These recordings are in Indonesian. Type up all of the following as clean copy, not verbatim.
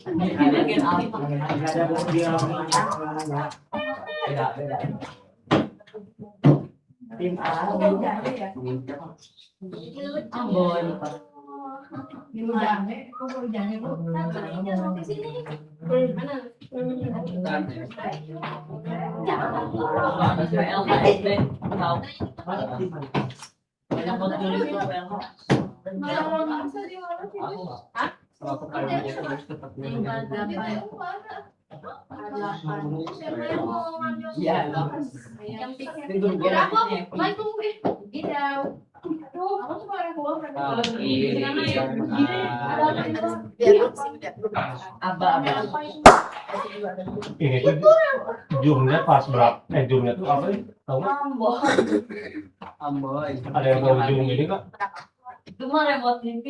Tim A. Ini tuh zoomnya pas berapa? Zoomnya tuh apa sih? Tahu? Amboy. Ada yang tahu zoom ini kak? Itu mah remote TV.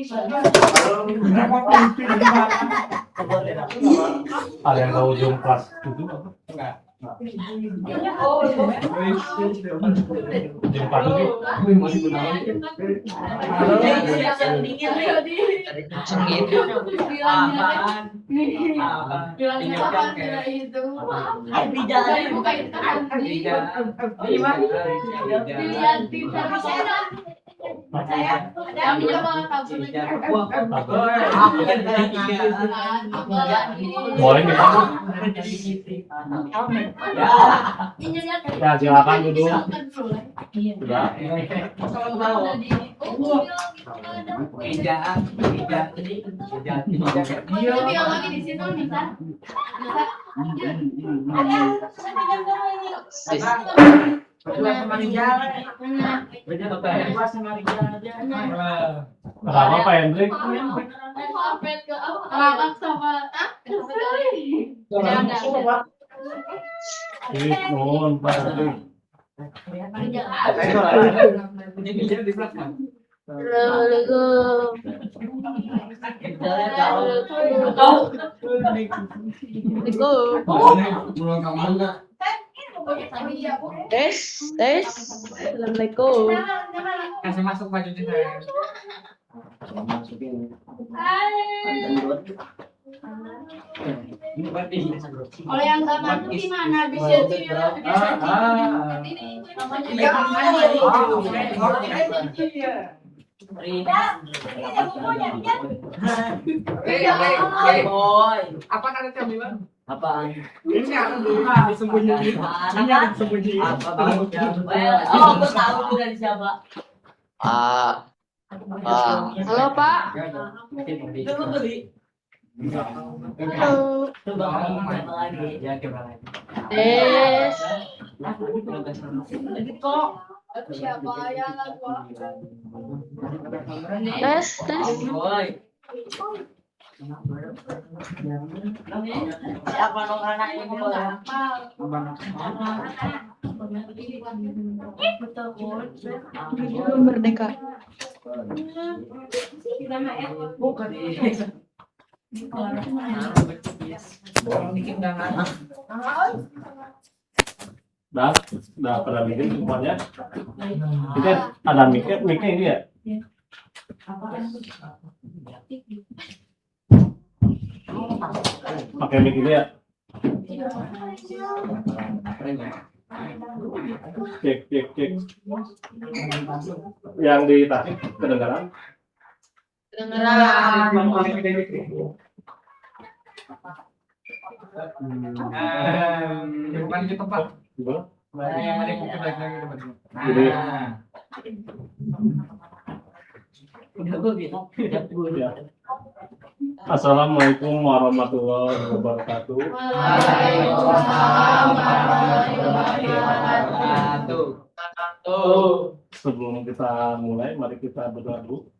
Ada yang tahu zoom plus itu apa? Enggak. Zoom plus itu masih gunakan. Boleh kita? Ya silakan duduk. Sudah. Kenapa Pak Hendrik? Mohon Pak Hendrik. Tes. Assalamualaikum. Kasih masuk baju di saya. Kalau yang nggak masuk gimana? Bisa Apa ada kami bang? Apaan? Ini ada disembunyiin. Ini ada disembunyiin. Oh, aku tahu tuh dari siapa. Halo Pak. Dulu beli. Halo. Coba ngomong apa lagi? Ya coba lagi. Tes. Kok? siapa ya? Tes. Boy. Siapa dong anak ini boy? Belum merdeka. Bukan. Udah pada bikin semuanya. Kita ada mic-nya ini ya. Pakai mic ini ya. Cek. Yang di Tasik kedengaran? Kedengeran. Bukan di tempat. Gimana? Mari kita lagi tempat. Udah gue bilang, Ya. Assalamualaikum warahmatullahi wabarakatuh. Waalaikumsalam warahmatullahi wabarakatuh. Sebelum kita mulai, mari kita berdoa dulu.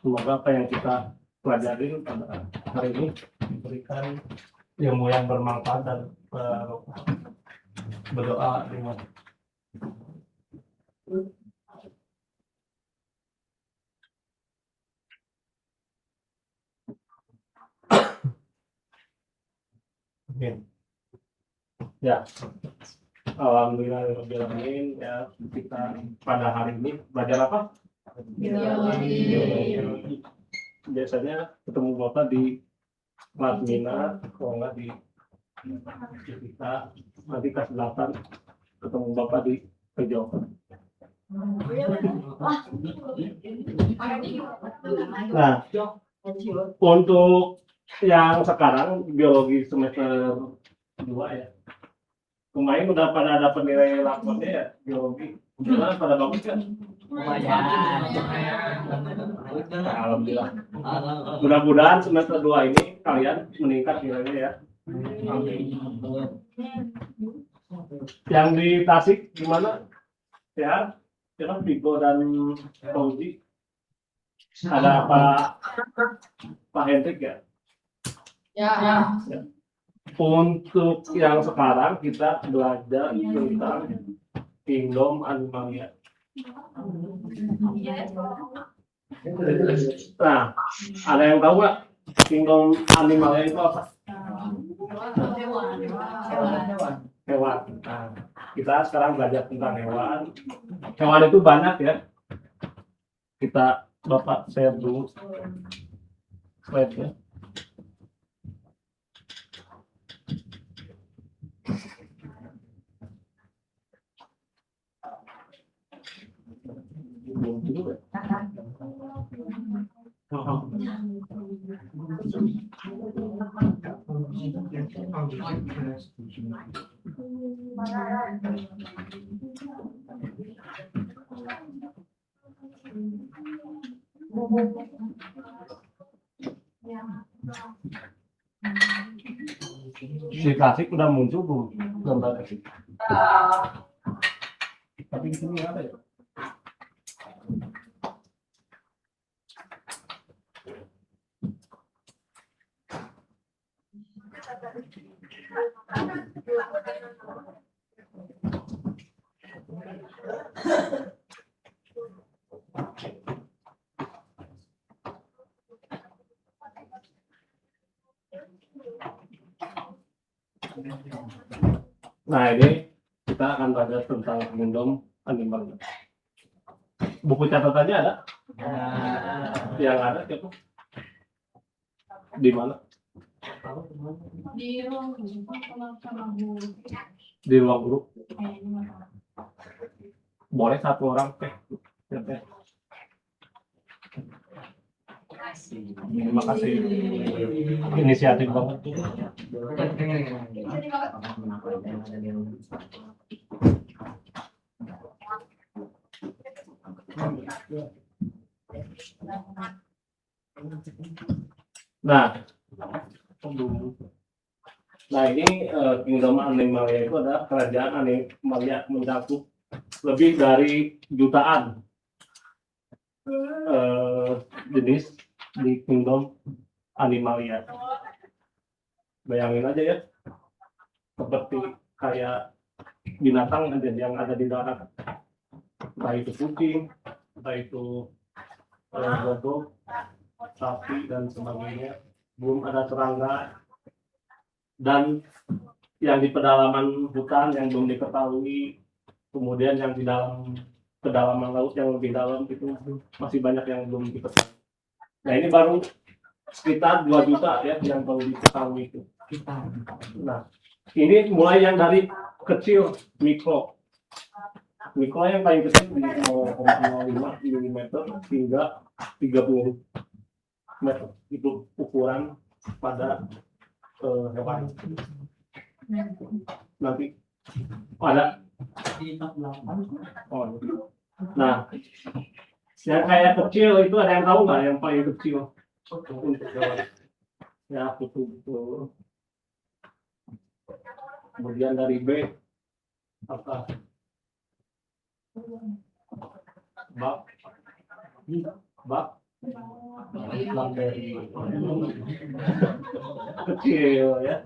Semoga apa yang kita pelajari pada hari ini diberikan ilmu yang bermanfaat dan berdoa dengan Amin. Ya, alhamdulillahirobbilalamin. Ya, kita pada hari ini belajar apa? Biologi. Biologi. Biasanya ketemu Bapak di kelas minat, kalau nggak di kita nanti kelas 8 ketemu bapak di Pejokan. Nah, untuk yang sekarang biologi semester 2 ya. Kemarin udah pada dapat nilai lapornya ya biologi. Gimana pada bagus kan? Lumayan. Alhamdulillah. Mudah-mudahan semester 2 ini kalian meningkat nilainya ya. Amin. Yang di Tasik gimana? Ya, ya Viko dan Fauzi. Ada Pak Hendrik ya? Ya. Untuk yang sekarang kita belajar tentang Kingdom Animalia. Nah, ada yang tahu nggak Kingdom Animalia itu apa? Hewan. Nah, kita sekarang belajar tentang hewan. Hewan itu banyak ya. Bapak share dulu slide-nya. Si klasik udah muncul belum gambarnya sih? Tapi di sini ada ya. Nah ini kita akan belajar tentang Kingdom Animalia. Buku catatannya ada? Yang ada siapa? Di mana? Di ruang sama guru. Di ruang guru. Boleh satu orang teh. Terima kasih. Inisiatif banget. Nah ini Kingdom Animalia itu adalah kerajaan Animalia mencakup lebih dari jutaan jenis di Kingdom Animalia. Bayangin aja ya, seperti kayak binatang aja yang ada di darat, entah itu kucing, entah itu godok, sapi dan sebagainya. Belum ada serangga, dan yang di pedalaman hutan yang belum diketahui, kemudian yang di dalam kedalaman laut yang lebih dalam itu masih banyak yang belum diketahui. Nah ini baru sekitar 2 juta ya yang perlu diketahui itu. Nah ini mulai yang dari kecil mikro yang paling kecil di 0,05 mm hingga 30 meter itu ukuran pada hewan. Nanti ada nah yang kayak kecil itu ada yang tahu nggak yang paling kecil untuk hewan? Ya kutu. Kemudian dari B apa? Bak kecil ya.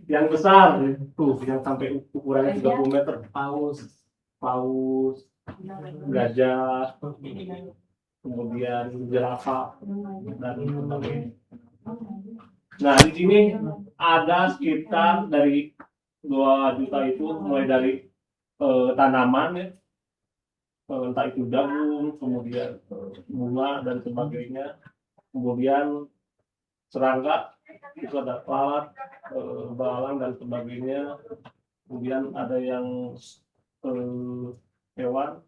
Yang besar tuh yang sampai ukurannya 30 meter, paus, gajah, kemudian jerapah dan sebagainya. Nah di sini ada sekitar dari 2 juta itu mulai dari tanaman ya, entah itu daun, kemudian bunga dan sebagainya, kemudian serangga, itu ada lalat, belalang dan sebagainya. Kemudian ada yang hewan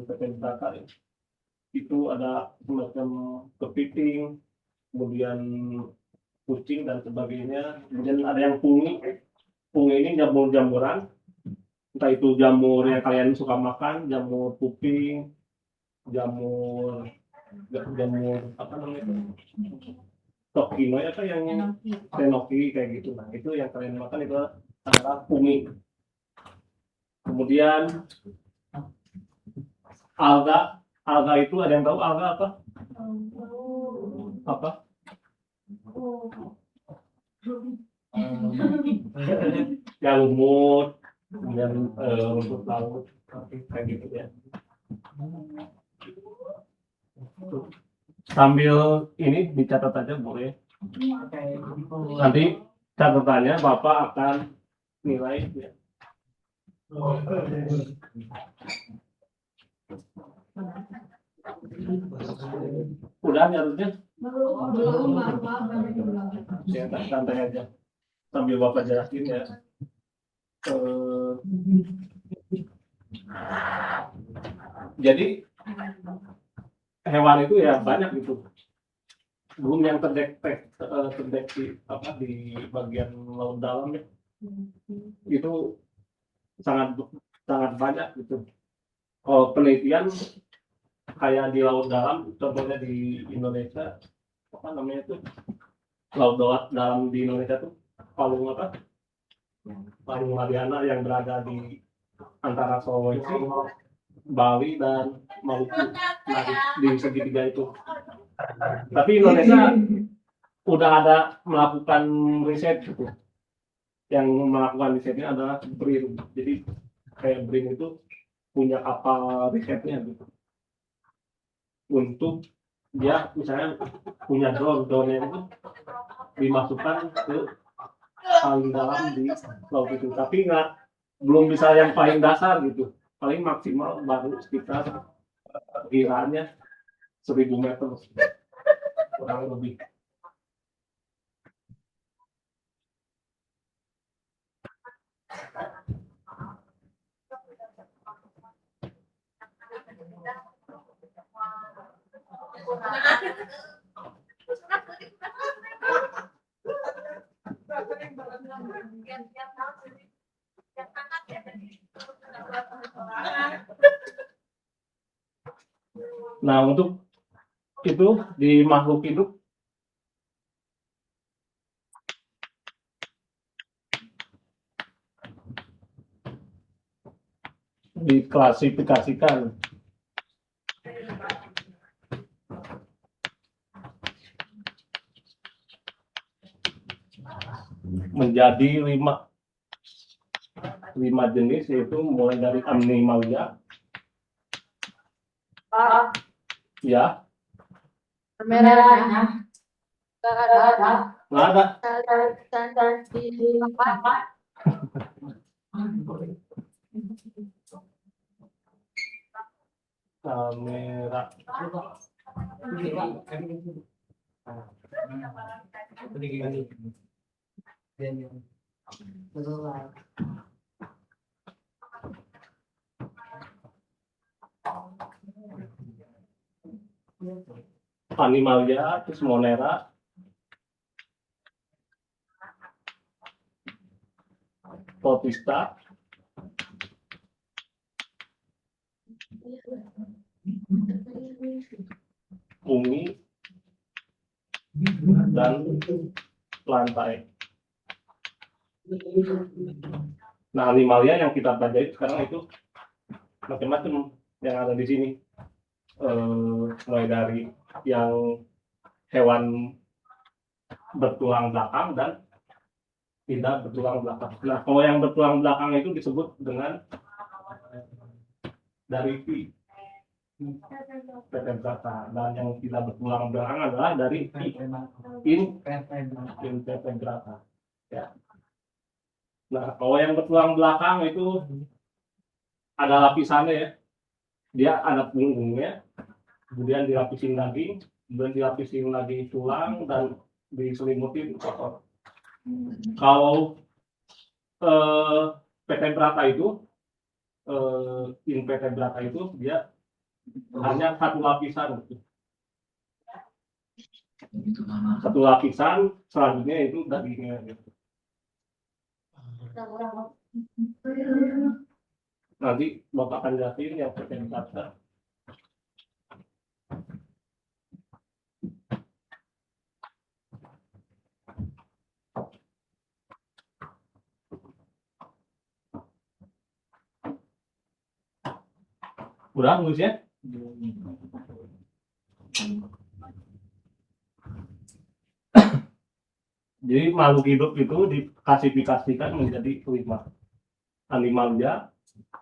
peternak, itu ada semacam kepiting, kemudian kucing dan sebagainya. Kemudian ada yang pungi ini jamur-jamuran, entah itu jamur yang kalian suka makan, jamur kuping, jamur apa namanya itu, tokino apa yang senoki kayak gitu. Nah itu yang kalian makan itu adalah pungi. Kemudian alga itu ada yang tahu alga apa? Apa? Ya lumut, kemudian rumput laut kayak gitu ya. Sambil ini dicatat aja boleh. Nanti catatannya Bapak akan nilai ya. Udah harusnya Belum, Bapak. ya, santai aja sambil Bapak jelasin ya. Jadi hewan itu ya banyak gitu. Belum yang terdeteksi apa di bagian laut dalam ya. Itu sangat banyak gitu. Kalau penelitian kayak di laut dalam, contohnya di Indonesia, apa namanya itu, laut dalam di Indonesia tuh Palung Mariana yang berada di antara Sulawesi, Bali dan Maluku. Nah, di segitiga itu. Tapi Indonesia udah ada melakukan riset gitu. Yang melakukan risetnya adalah BRIN. Jadi kayak BRIN itu punya kapal risetnya gitu. Untuk dia misalnya punya drone-nya itu dimasukkan ke paling dalam di laut itu, tapi belum bisa yang paling dasar gitu, paling maksimal baru sekitar kiraannya 1000 meter kurang lebih. Nah, untuk itu di makhluk hidup diklasifikasikan menjadi 5 jenis, yaitu mulai dari Animalia ya. Merahnya Nggak ada. Kamera Animalia, terus Monera, Protista, Umi, dan Lantai. Nah, Animalia yang kita pelajari sekarang itu macam-macam yang ada di sini. Mulai dari yang hewan bertulang belakang dan tidak bertulang belakang. Nah, kalau yang bertulang belakang itu disebut dengan dari vertebrata, dan yang tidak bertulang belakang adalah dari invertebrata. Ya. Nah, kalau yang bertulang belakang itu ada lapisannya ya. Dia ada punggungnya, kemudian dilapisin daging, kemudian dilapisin lagi tulang dan diselimutin kotor. Kalau vertebrata itu invertebrata itu dia hanya satu lapisan, selanjutnya itu dagingnya gitu. Nanti Bapak akan jelasin yang vertebrata. Udah nulisnya? Jadi makhluk hidup itu diklasifikasikan menjadi 5. Animalia,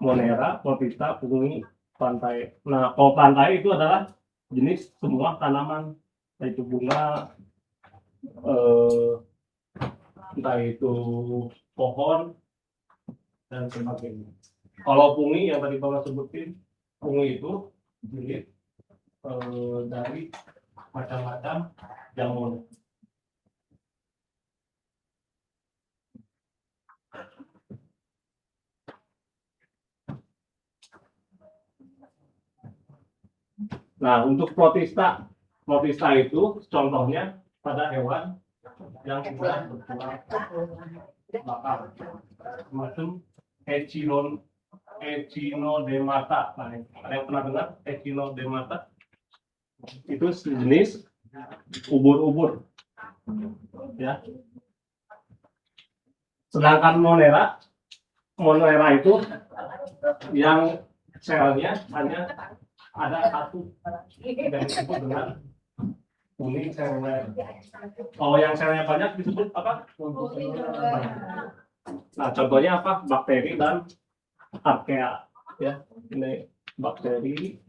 Monera, Protista, Punggi, Pantai. Nah, kalau pantai itu adalah jenis semua tanaman, yaitu bunga, entah itu pohon, dan sebagainya. Kalau Punggi yang tadi Bapak sebutin, Punggi itu jenis dari macam-macam jamur. Nah, untuk protista itu contohnya pada hewan yang sudah bertulang bakar, macam Echinodermata. Nah, ada yang pernah dengar Echinodermata? Itu sejenis ubur-ubur, ya. Sedangkan Monera itu yang selnya hanya ada satu dan disebut dengan kuning seluler. Kalau yang selnya banyak disebut apa? Nah, contohnya apa? Bakteri dan archaea, ya. Ini bakteri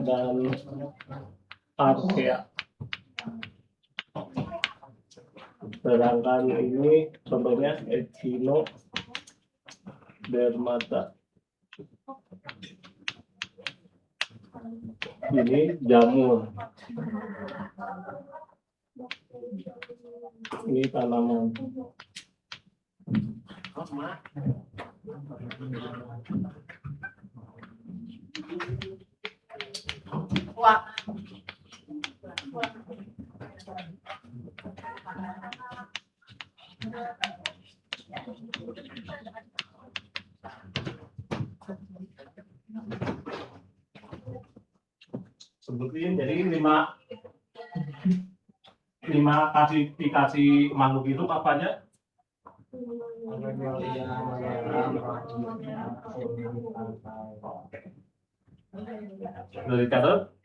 dan archaea. Sedangkan ini contohnya Echinodermata. Ini jamur. Ini tanaman. Wah. Sebutin jadi 5 klasifikasi makhluk hidup apa aja? Dari catat.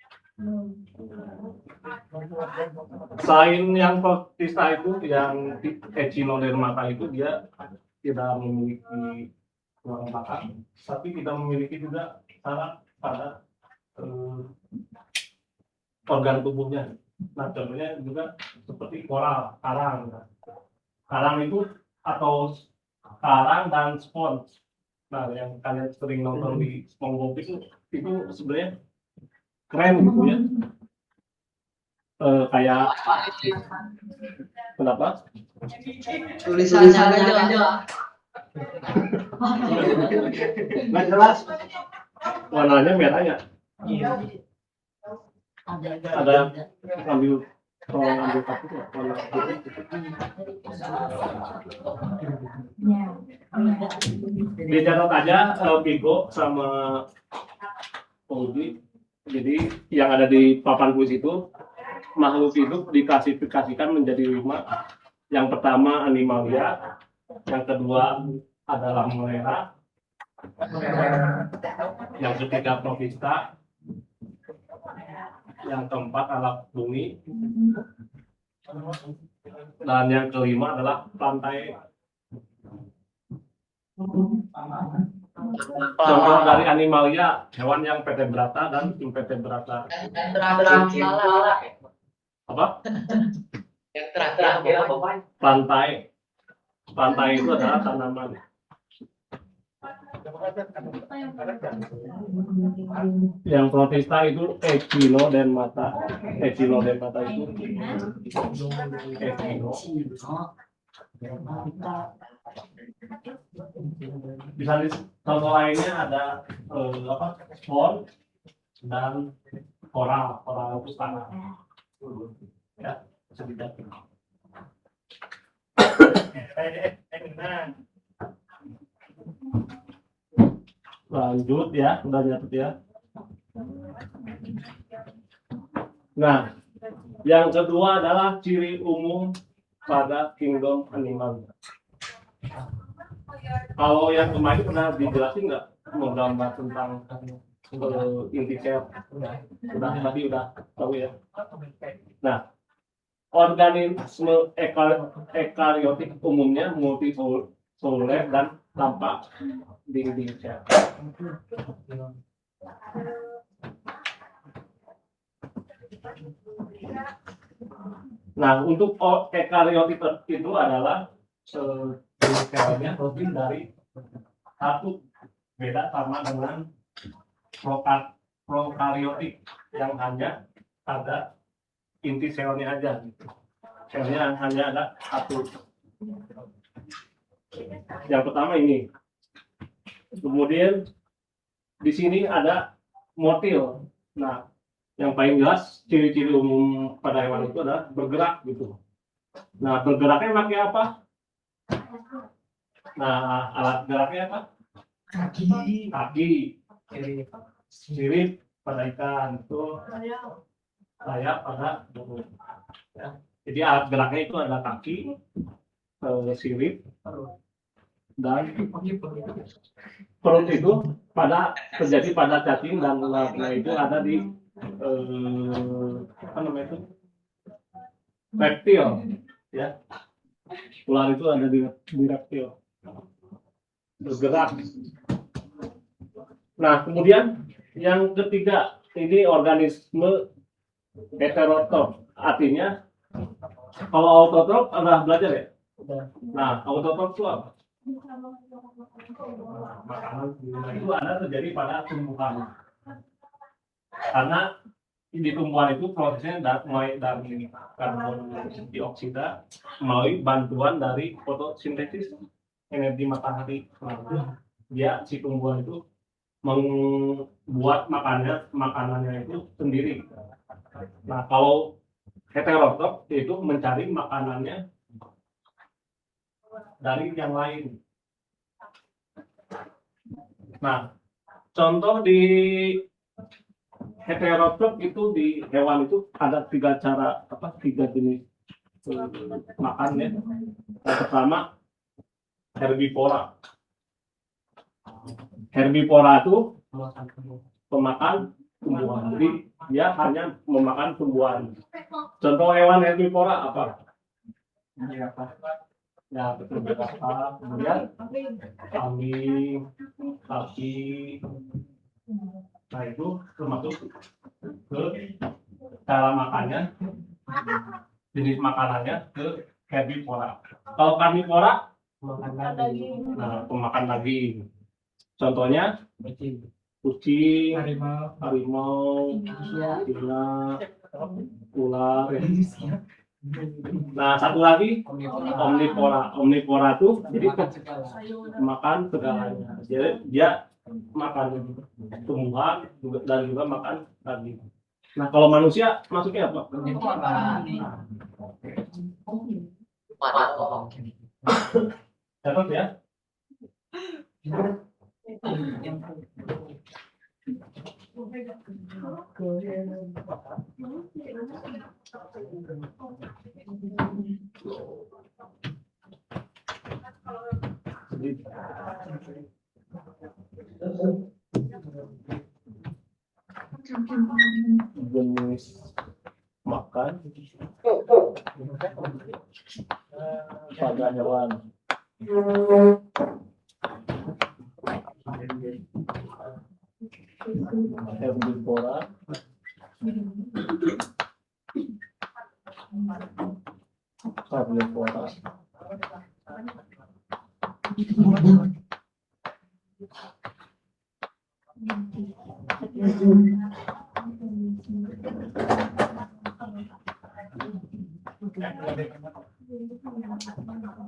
Selain yang protista itu, yang Echinodermata itu dia tidak memiliki tulang bakar, tapi tidak memiliki juga saraf pada organ tubuhnya. Nah, contohnya juga seperti koral, karang itu atau karang dan spons. Nah, yang kalian sering nonton di SpongeBob itu sebenarnya keren gitu ya. Kayak kenapa? Tulisannya agak jelas. Nggak jelas. Warnanya merah ya. Ada ambil kartu ya, warna dicatat aja Vigo sama Audi. Jadi yang ada di papan kuis itu makhluk hidup diklasifikasikan menjadi 5. Yang pertama Animalia, yang kedua adalah Monera, yang ketiga Protista, yang keempat adalah Bumi, dan yang kelima adalah Pantai. Contoh dari Animalia, hewan yang vertebrata dan invertebrata. Apa? Yang terakhir apa? Pantai itu adalah tanaman. Yang protista itu echinodermata. Echinodermata itu echino. Bisa di contoh lainnya ada spon dan koral itu tanah. Ya, sedikit. Lanjut ya, udah nyatut ya. Nah, yang kedua adalah ciri umum pada kingdom animal. Kalau yang kemarin pernah dijelasin nggak menggambar tentang inti sel? Udah tadi udah tahu ya. Nah, organisme ekariotik umumnya multiseluler dan tanpa dinding sel. Nah, untuk ekariotik itu adalah jenis selnya lebih dari satu, beda sama dengan prokariotik yang hanya ada inti selnya aja. Selnya hanya ada satu. Yang pertama ini. Kemudian di sini ada motil. Nah, yang paling jelas ciri-ciri umum pada hewan itu adalah bergerak gitu. Nah, bergeraknya pakai apa? Nah, alat geraknya apa? Kaki. Sirip pada ikan itu, sayap pada burung. Ya. Jadi alat geraknya itu adalah kaki, sirip, dan perut itu terjadi pada cacing dan ularnya itu ada di apa namanya itu reptil, ya. Ular itu ada di reptil, bergerak. Nah, kemudian yang ketiga ini organisme heterotrof, artinya kalau autotrof adalah belajar ya. Nah, autotrof itu apa? Makanan itu ada terjadi pada tumbuhan. Karena di tumbuhan itu prosesnya mulai dari karbon dioksida melalui bantuan dari fotosintesis energi matahari. Dia si tumbuhan itu membuat makanannya itu sendiri. Nah, kalau heterotrof itu mencari makanannya dari yang lain. Nah, contoh di heterotrof itu di hewan itu ada tiga jenis makan ya. Yang pertama herbivora. Herbivora itu pemakan tumbuhan. Jadi dia hanya memakan tumbuhan. Contoh hewan herbivora apa? Ya, betul apa? Kemudian kambing, sapi. Nah, itu termasuk ke cara makannya, jenis makanannya ke herbivora. Kalau karnivora, nah, pemakan daging. Contohnya kucing, harimau, singa, ular. Nah, satu lagi omnivora. Omnivora itu jadi makan segalanya. Jadi dia makan tumbuhan dan juga makan daging. Nah, kalau manusia masuknya apa? Catat ya. Jenis makan pada hewan. Herbivora, karnivora,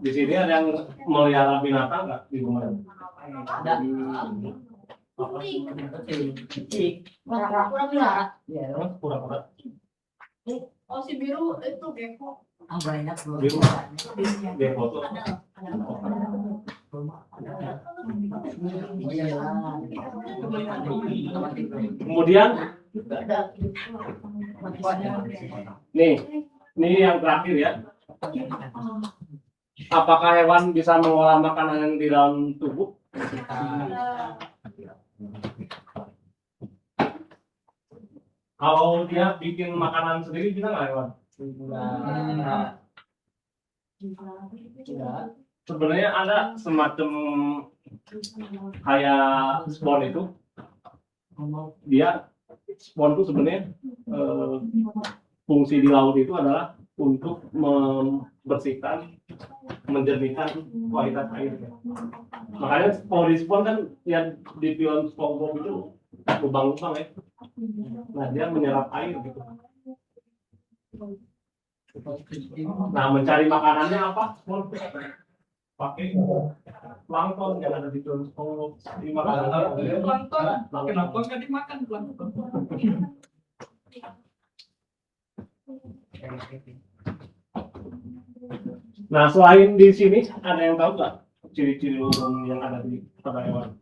Di sini ada yang melihara binatang nggak di rumah? Ada. Pura-pura. Pura-pura. Oh, si biru itu gecko. Banyak Biru. Dia foto. Kemudian nih yang terakhir ya. Apakah hewan bisa mengolah makanan yang di dalam tubuh? Kalau dia bikin makanan sendiri bisa nggak hewan? Sebenarnya ada semacam kayak spon itu. Dia spon itu sebenarnya fungsi di laut itu adalah untuk membersihkan, menjernihkan kualitas air. Makanya kalau di spon kan yang di film SpongeBob itu lubang-lubang ya. Nah dia menyerap air gitu. Nah mencari makanannya apa? Spon pakai plankton yang ada di film SpongeBob. Di makanan Plankton. Kenapa nggak dimakan plankton? Nah, selain di sini, ada yang tahu nggak ciri-ciri umum yang ada di pada hewan?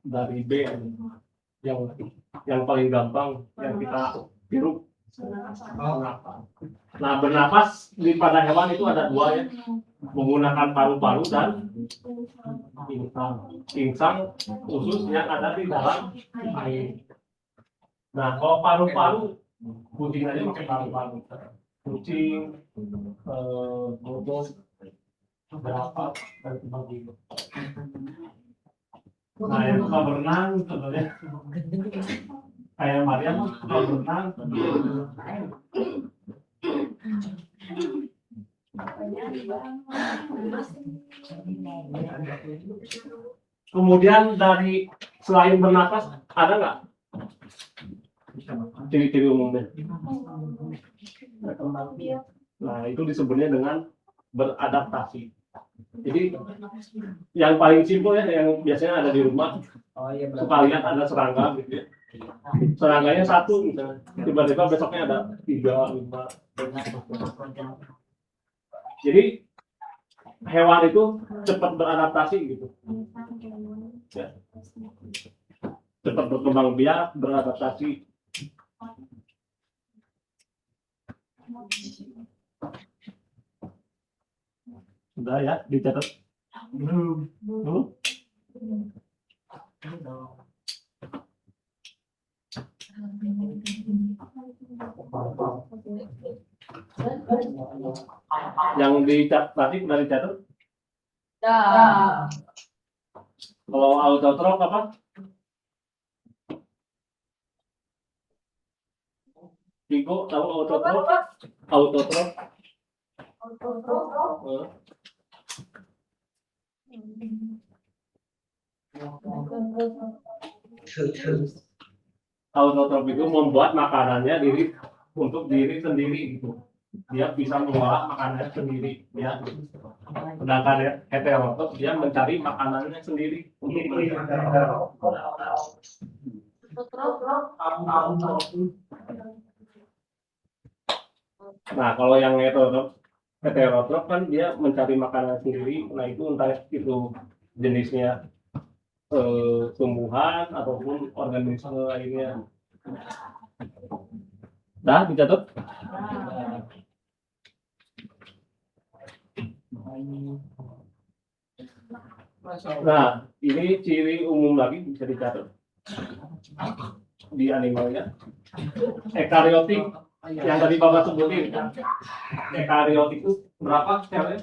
Dari B yang paling gampang yang kita tiru. Nah, bernapas di pada hewan itu ada dua ya, menggunakan paru-paru dan insang khusus yang ada di dalam air. Nah, kalau paru-paru, kucing aja pakai paru-paru. Kucing, bodoh, berapa dan sebagainya. Nah, yang suka berenang sebenarnya kayak Maria suka berenang. Kemudian dari selain bernapas ada nggak ciri-ciri umumnya? Nah itu disebutnya dengan beradaptasi. Jadi yang paling simpel ya yang biasanya ada di rumah, suka lihat ada serangga gitu ya. Serangganya satu misalnya, tiba-tiba besoknya ada 3, 5. Jadi hewan itu cepat beradaptasi gitu. Ya. Cepat berkembang biak, beradaptasi. Sudah ya, dicatat. Belum. Yang dicatat tadi sudah dicatat. Kalau autotrok apa? Vigo tahu autotrok? Autotrok. Autotrok itu membuat makanannya untuk diri sendiri gitu. Dia bisa mengolah makanannya sendiri ya. Sedangkan heterotrok dia mencari makanannya sendiri untuk mereka. Nah kalau yang heterotrok kan dia mencari makanan sendiri. Nah itu entah itu jenisnya tumbuhan ataupun organisme lainnya. Dah dicatat. Nah, ini ciri umum lagi bisa dicatat di animalnya. Ekariotik yang tadi Bapak sebutin. Ekariotik itu berapa selnya?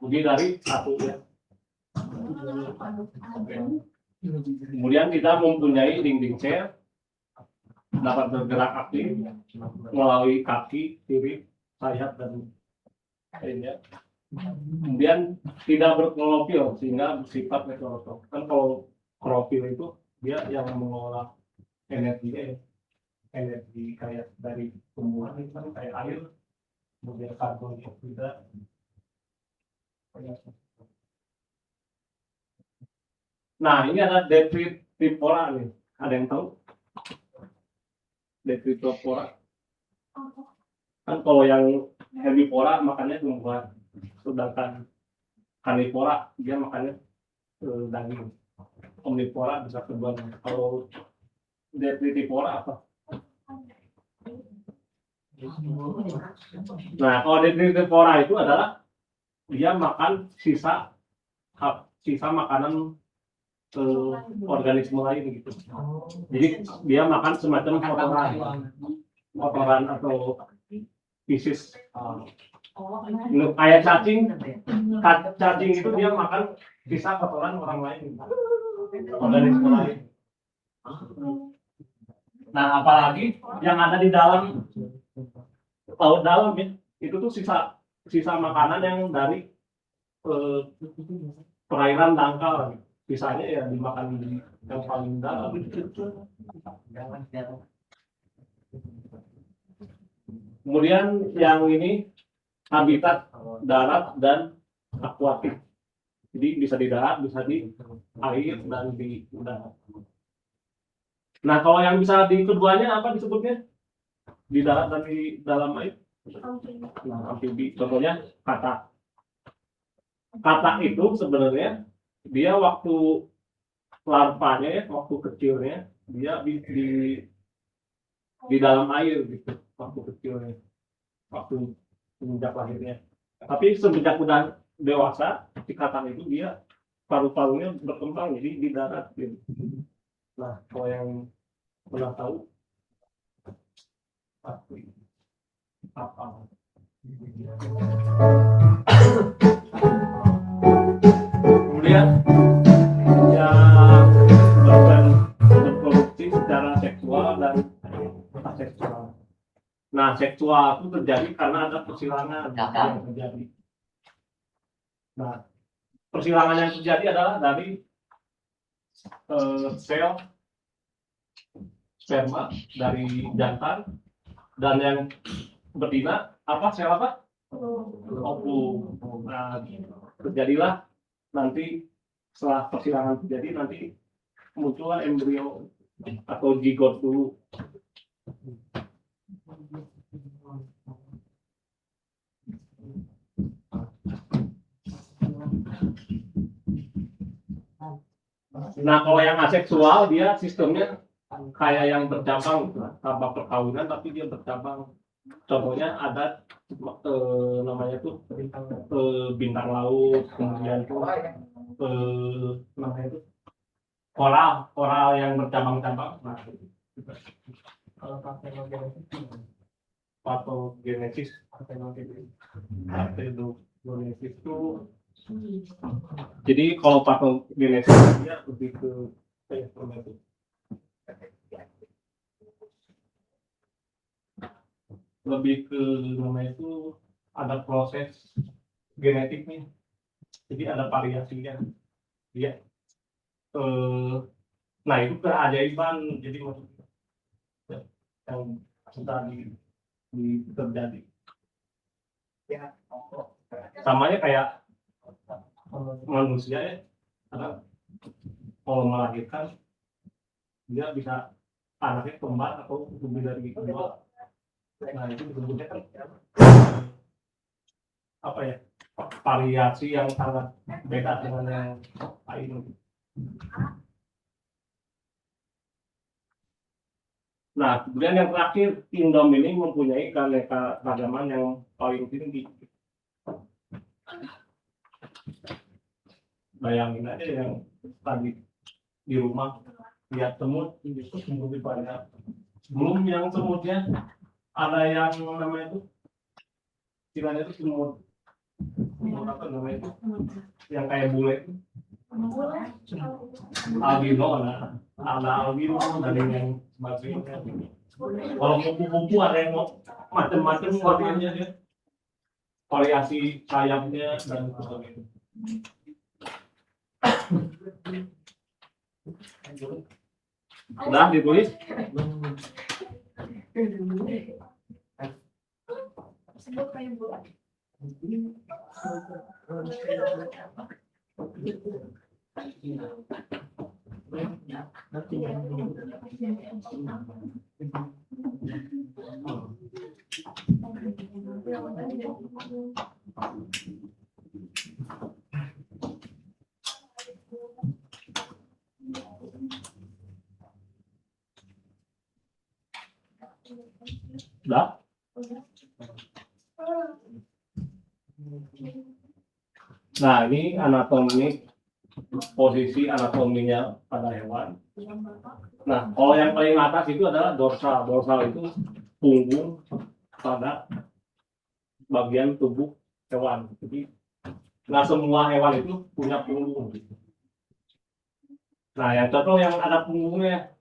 Lebih dari 1 ya. Kemudian kita mempunyai dinding sel dapat bergerak aktif melalui kaki, kiri, sayap dan lainnya. Kemudian tidak berklorofil sehingga bersifat meteorotrof. Kan kalau klorofil itu dia yang mengolah energi kayak dari tumbuhan itu kan kayak air, kemudian karbon dioksida. Nah, ini ada detritivora nih. Ada yang tahu? Detritivora. Kan kalau yang herbivora makannya tumbuhan, sedangkan karnivora dia makannya daging. Omnivora bisa keduanya. Kalau detritivora apa? Nah, kalau detritivora itu adalah dia makan sisa makanan organisme lain gitu. Jadi dia makan semacam kotoran atau feces. Kayak cacing itu dia makan sisa kotoran orang lain, organisme lain. Nah, apalagi yang ada di dalam laut dalam ya, itu tuh sisa makanan yang dari perairan dangkal. Sisanya ya dimakan di yang paling dalam. Kemudian yang ini habitat darat dan akuatik. Jadi bisa di darat, bisa di air dan di udara. Nah, kalau yang bisa di keduanya apa disebutnya? Di darat dan di dalam air? Nah, amfibi. Contohnya katak. Katak itu sebenarnya dia waktu larvanya ya, waktu kecilnya dia di dalam air gitu, waktu kecilnya, waktu semenjak lahirnya. Tapi semenjak udah dewasa, si katak itu dia paru-parunya berkembang jadi di darat gitu. Nah, kalau yang pernah tahu pasti apa? Kemudian yang berproduksi secara seksual dan aseksual. Nah, seksual itu terjadi karena ada persilangan yang terjadi. Nah, persilangan yang terjadi adalah dari sel sperma dari jantan dan yang betina apa sel apa? Ovum. Nah, terjadilah nanti setelah persilangan terjadi nanti muncullah embrio atau zigot dulu. Nah, kalau yang aseksual dia sistemnya kayak yang bercabang tanpa perkawinan tapi dia bercabang. Contohnya ada namanya tuh bintang laut, kemudian tuh namanya itu koral yang bercabang-cabang. Nah, patogenesis itu jadi kalau patogenesis dia lebih ke namanya itu ada proses genetiknya, jadi ada variasinya dia. Nah, itu keajaiban jadi maksudnya yang sudah terjadi ya. Samanya kayak manusia ya, karena kalau melahirkan dia bisa anaknya kembar atau lebih dari kedua. Nah, itu disebutnya kan apa ya, variasi yang sangat beda dengan yang lain. Nah, kemudian yang terakhir, Indom ini mempunyai keanekaragaman yang paling tinggi. Bayangin aja yang tadi di rumah lihat semut, itu semut banyak. Belum yang semutnya ada yang namanya itu, istilahnya itu semut apa namanya itu, yang kayak bule. Albino, ada albino dan yang sebagainya. Kalau kupu-kupu ada yang macam-macam warnanya ya. Variasi sayapnya dan sebagainya. Udah ditulis? Sebut kayak bu. Udah? Nah, ini anatomi, posisi anatominya pada hewan. Nah, kalau yang paling atas itu adalah dorsal. Dorsal itu punggung pada bagian tubuh hewan. Jadi, nah semua hewan itu punya punggung. Nah, yang contoh yang ada punggungnya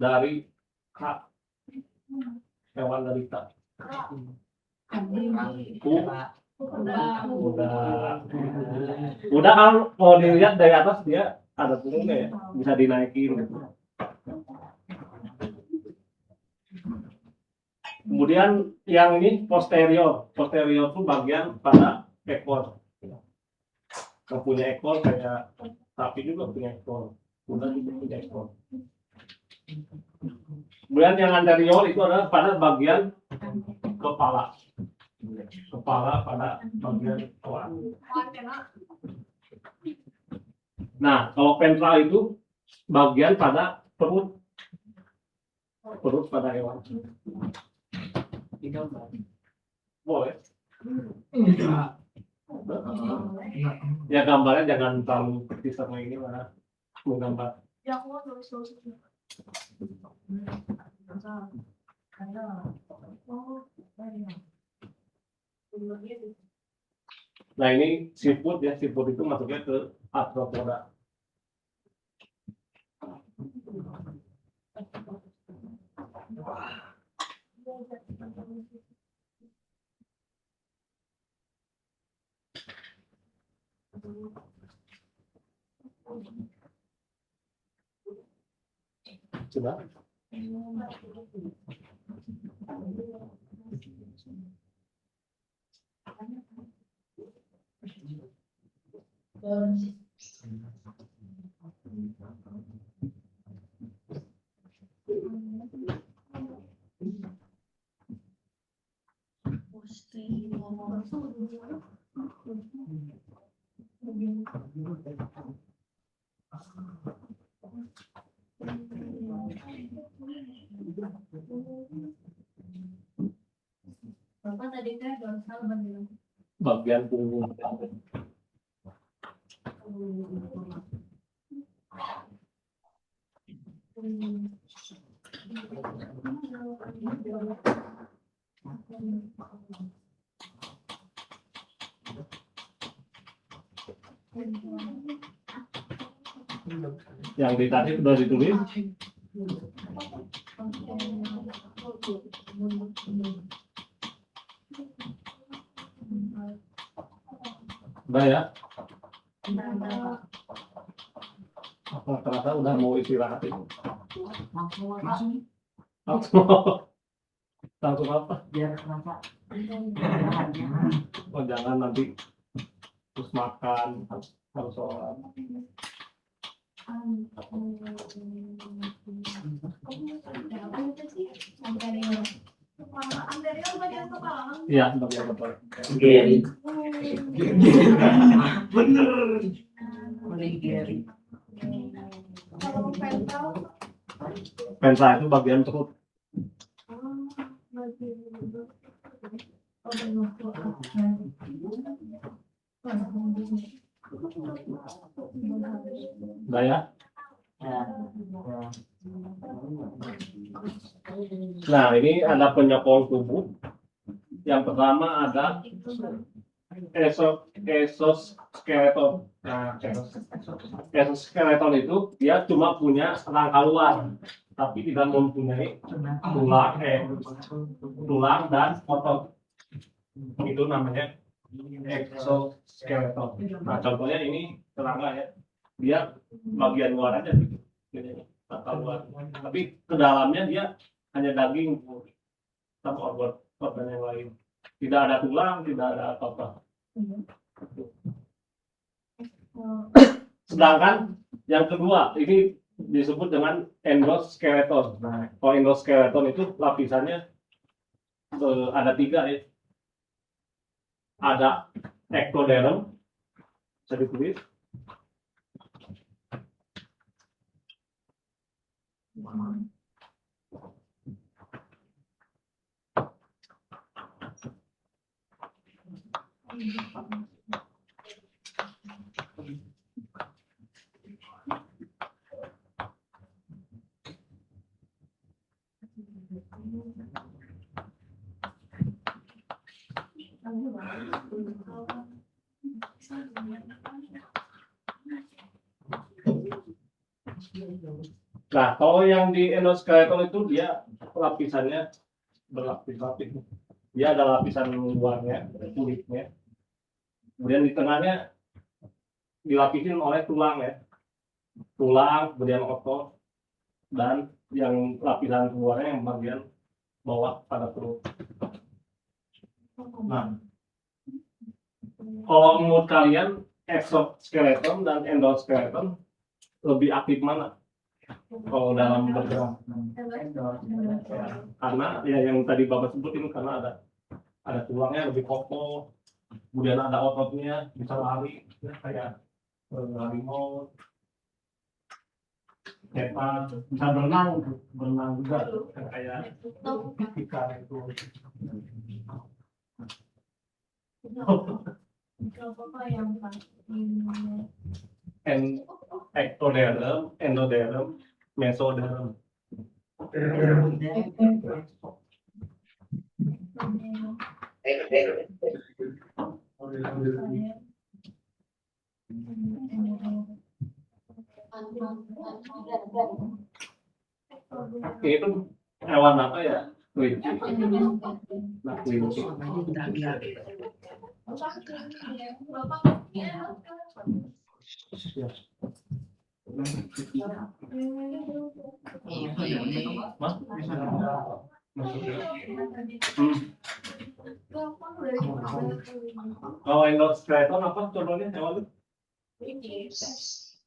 dari kak, hewan dari kak. Udah kalau dilihat dari atas dia ada punggungnya ya, bisa dinaikin gitu. Kemudian yang ini posterior itu bagian pada ekor. Yang punya ekor kayak sapi juga punya ekor, kuda juga punya ekor. Kemudian yang anterior itu adalah pada bagian kepala. Kepala pada bagian bawah. Nah, kalau ventral itu bagian pada perut. Perut pada hewan. Boleh. Ya gambarnya jangan terlalu persis sama ini mana menggambar. Ya aku mau tulis. Nah ini siput ya, siput itu masuknya ke arthropoda. Sudah? Bapak tadi teh dorsal Bagian punggung. Yang di tadi sudah ditulis. Udah ya? Ternyata udah mau istirahat ini. Langsung apa? Biar kerasa. Oh jangan nanti terus makan harus sholat. Anterior bagian kepala. Iya bagian kepala. Geri. Bener. Geri. Kalau ventral. Ventral itu bagian perut. Udah ya? Nah ini ada penyokong tubuh. Yang pertama ada exoskeleton. Nah, exoskeleton itu dia cuma punya rangka luar. tapi tidak mempunyai tulang dan otot. Itu namanya exoskeleton. Nah, contohnya ini serangga ya, dia bagian luar aja gitu, atau luar. Tapi ke dalamnya dia hanya daging tanpa organ yang lain. Tidak ada tulang, tidak ada apa-apa. Sedangkan yang kedua ini disebut dengan endoskeleton. Nah, kalau endoskeleton itu lapisannya ada 3 ya. Ada ectoderm, bisa ditulis. Nah, kalau yang di endoskeleton itu dia lapisannya berlapis-lapis. Dia ada lapisan luarnya, kulitnya. Kemudian di tengahnya dilapisin oleh tulang ya. Tulang, kemudian otot, dan yang lapisan luarnya yang bagian bawah pada perut. Nah, kalau menurut kalian exoskeleton dan endoskeleton lebih aktif mana kalau dalam bergerak? Karena ya yang tadi Bapak sebutin, karena ada tulangnya lebih kokoh, kemudian ada ototnya, bisa lari ya, kayak harimau, cepat, bisa berenang juga kayak ikan itu. Ectoderm, endoderm, mesoderm. Ini tuh hewan apa ya? Kelinci. Nah, kelinci. Kalau endoskeleton apa contohnya hewan itu?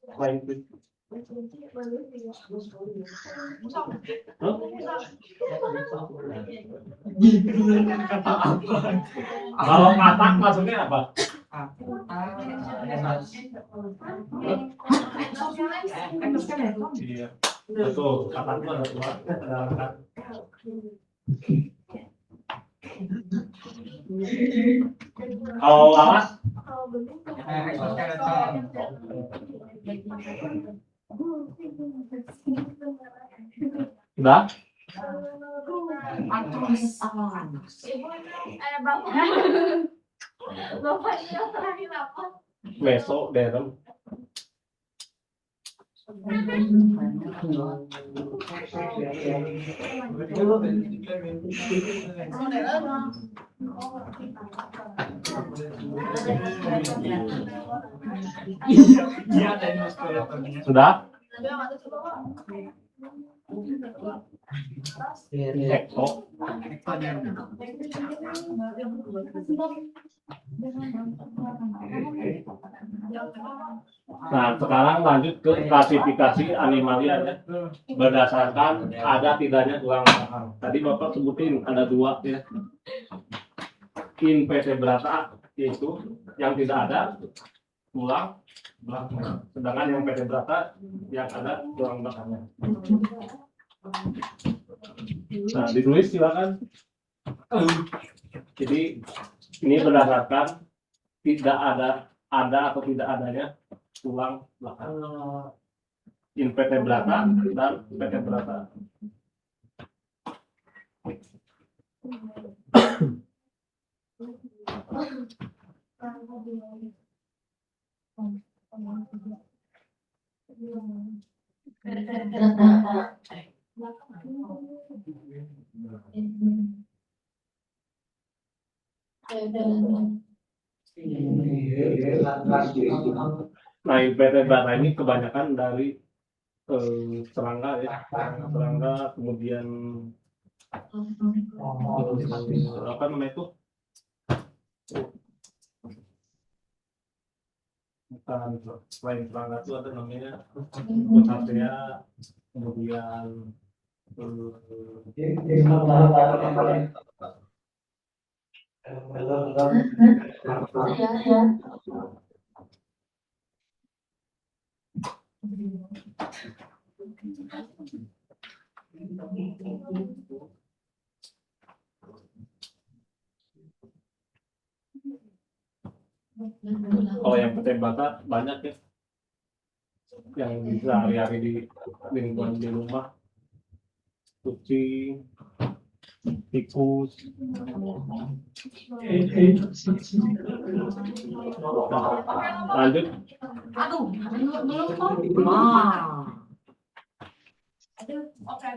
Selain itu. Kalau katak maksudnya apa? Iya, betul. Katak itu ada dua. Kalau lalat? Udah? Mesoderm. Sudah? Ekto. Nah, sekarang lanjut ke klasifikasi animalia ya. Berdasarkan ada tidaknya tulang belakang. Tadi Bapak sebutin ada 2 ya. Invertebrata yaitu yang tidak ada tulang belakang. Sedangkan yang vertebrata yang ada tulang belakangnya. Nah, ditulis silakan. Jadi ini berdasarkan tidak ada atau tidak adanya tulang belakang. Invertebrata dan vertebrata. Nah, invertebrata ini kebanyakan dari serangga ya, serangga kemudian apa namanya itu? Bukan, selain serangga itu ada namanya Cetacea, kemudian kalau yang vertebrata banyak ya, yang bisa hari-hari di lingkungan di rumah, kucing, tikus, lanjut. Aduh, belum kok. Aduh, oke,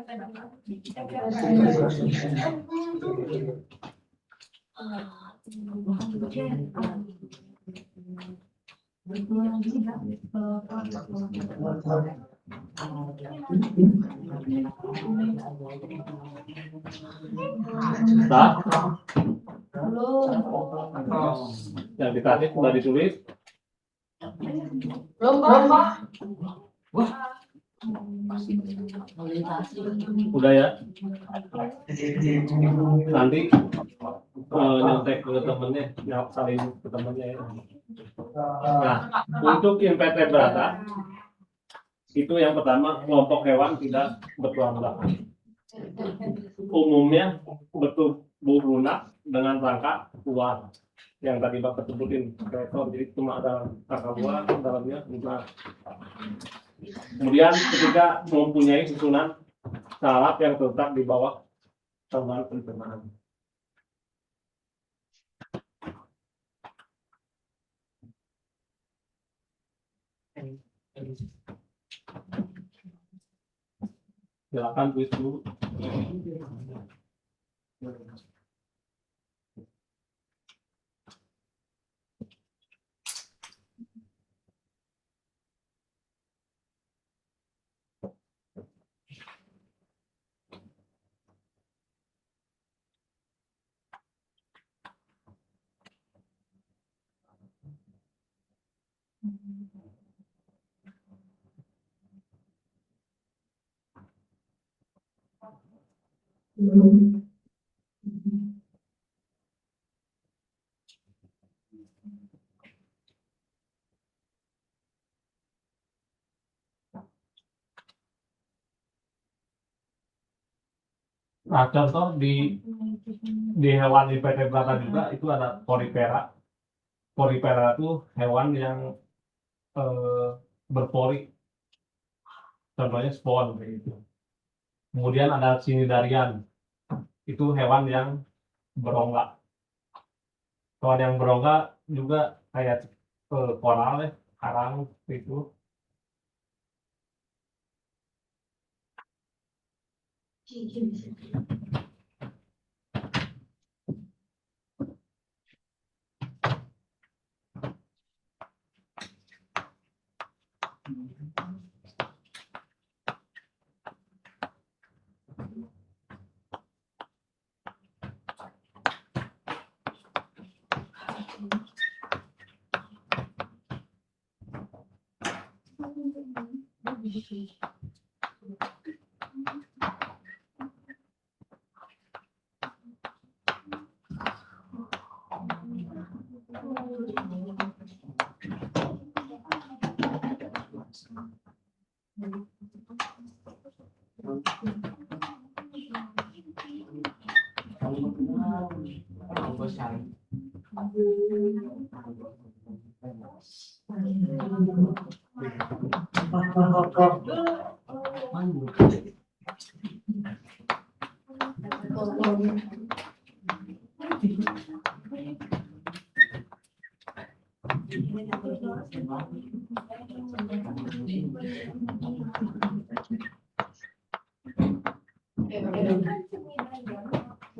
Nah, belum. yang dikasih sudah ditulis. Belum, Pak. Udah ya. Nanti nyontek ke temennya, saling ke temennya ya. Nah, untuk invertebrata itu yang pertama, kelompok hewan tidak bertulang belakang. Umumnya bertubuh lunak dengan rangka luar yang tadi Bapak sebutin, jadi cuma ada rangka luar, dalamnya lunak. Kemudian ketika mempunyai susunan saraf yang terletak di bawah saluran pencernaan. Silakan tulis dulu. Nah, contoh di hewan invertebrata juga itu ada porifera. Porifera itu hewan yang berpori, contohnya spon gitu. Kemudian ada cnidarian, itu hewan yang berongga. Hewan yang berongga juga kayak koral ya, karang itu.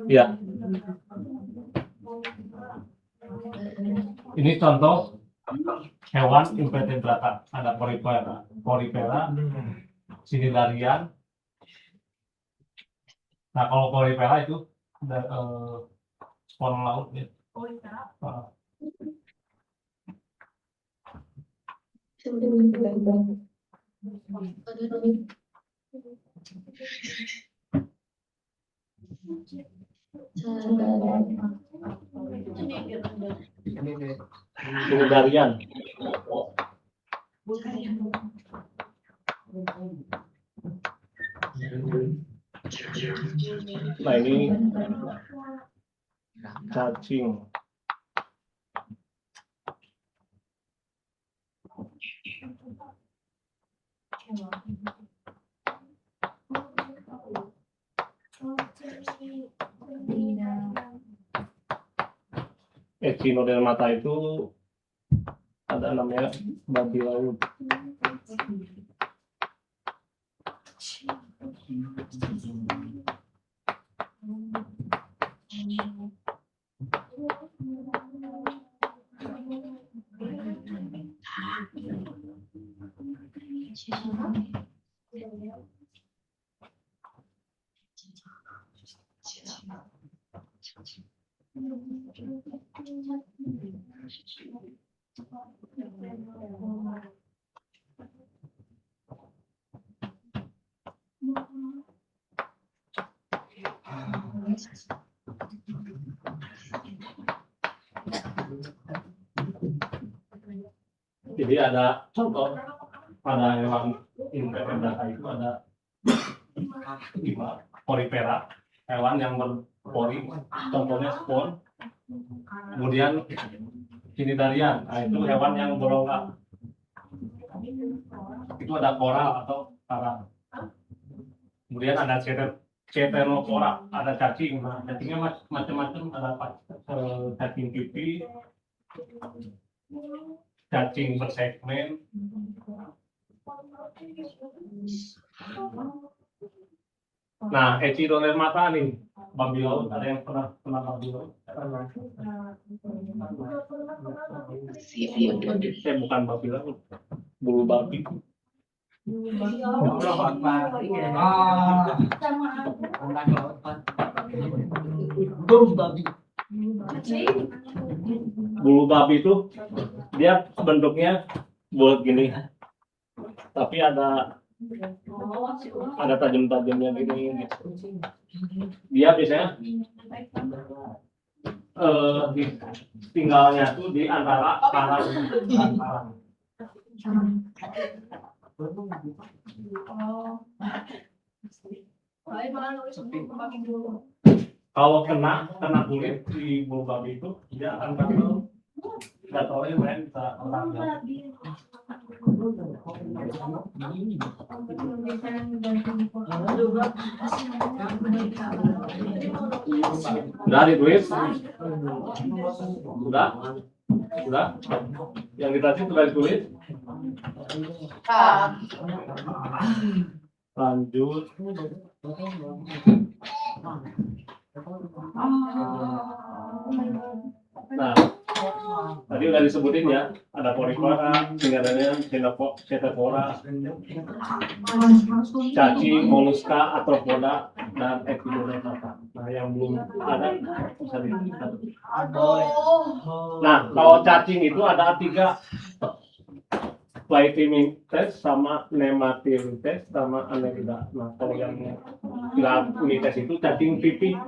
Ya, ini contoh hewan invertebrata. Ada porifera, cnidarian. Nah, kalau porifera itu spon laut ya. Cnidarian. Nah, ini cacing. Echinodermata itu ada namanya babi laut. Jadi ada contoh pada hewan invertebrata itu ada 5 porifera, hewan yang berpori, contohnya spon. Kemudian cnidarian, nah itu hewan yang berongga. Itu ada koral atau karang. Kemudian ada ctenophora, ada cacing. Nah, cacingnya macam-macam, ada cacing pipih, cacing bersegmen. Nah, Echinodermata nih, babi laut. Ada yang pernah babi laut? Bukan babi laut, bulu babi. Bulu babi itu dia bentuknya bulat gini, tapi ada tajam-tajamnya gini. Dia biasanya tinggalnya tuh di antara karang dan karang. Kalau kena kulit di bulu babi itu dia akan gatalnya main bisa merangkak. Udah ditulis? Sudah? Yang ditanya sudah ditulis? Lanjut. Nah, tadi udah disebutin ya, ada porifera, cnidarian, ctenophora, cacing, moluska, arthropoda, dan echinodermata. Nah, yang belum ada bisa dilihat. Nah, kalau cacing itu ada 3, Phytimites sama Nematimites sama Annelida. Nah, kalau yang Phytimites itu cacing pipih.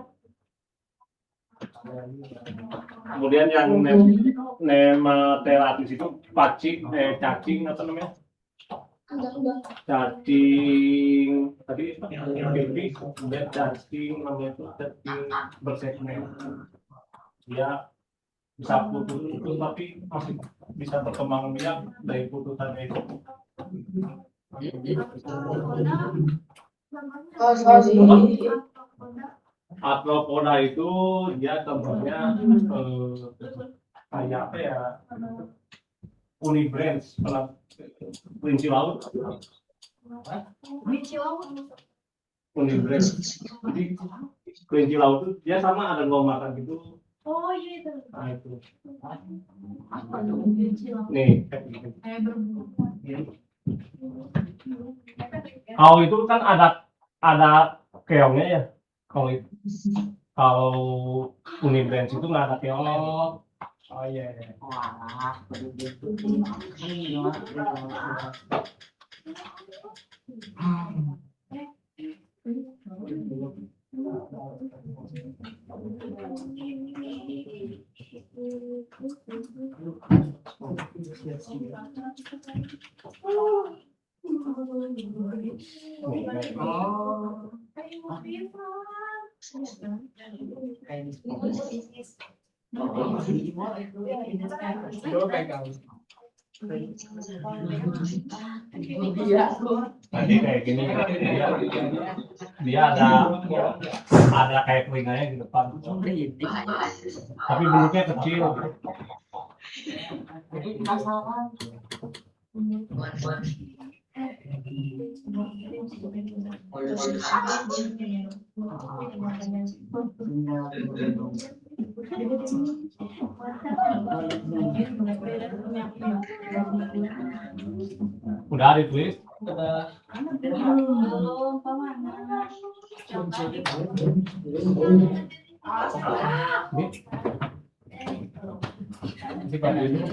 Kemudian yang Nemateratis itu cacing apa namanya? Cacing tadi pipih, kemudian cacing namanya itu cacing bersegmen. Dia bisa putus tapi masih bisa berkembang biak dari putusannya itu. Arthropoda itu dia contohnya kayak apa ya, unibranch, kelinci laut. Unibrand. Jadi kelinci laut itu dia sama ada lomba makan gitu. Oh iya itu. Nah itu. Apa tuh? Kecil. Nih kayak gini. Kayak berbulu. Kalau itu kan ada keongnya ya. Kalau Unibrand itu nggak ada keongnya. Oh iya. Wah. Oh. Coba pegang. Iya. Nanti kayak gini dia ada kayak telinganya di depan. Tapi bentuknya kecil. Udah ditulis. Ini Pak ini.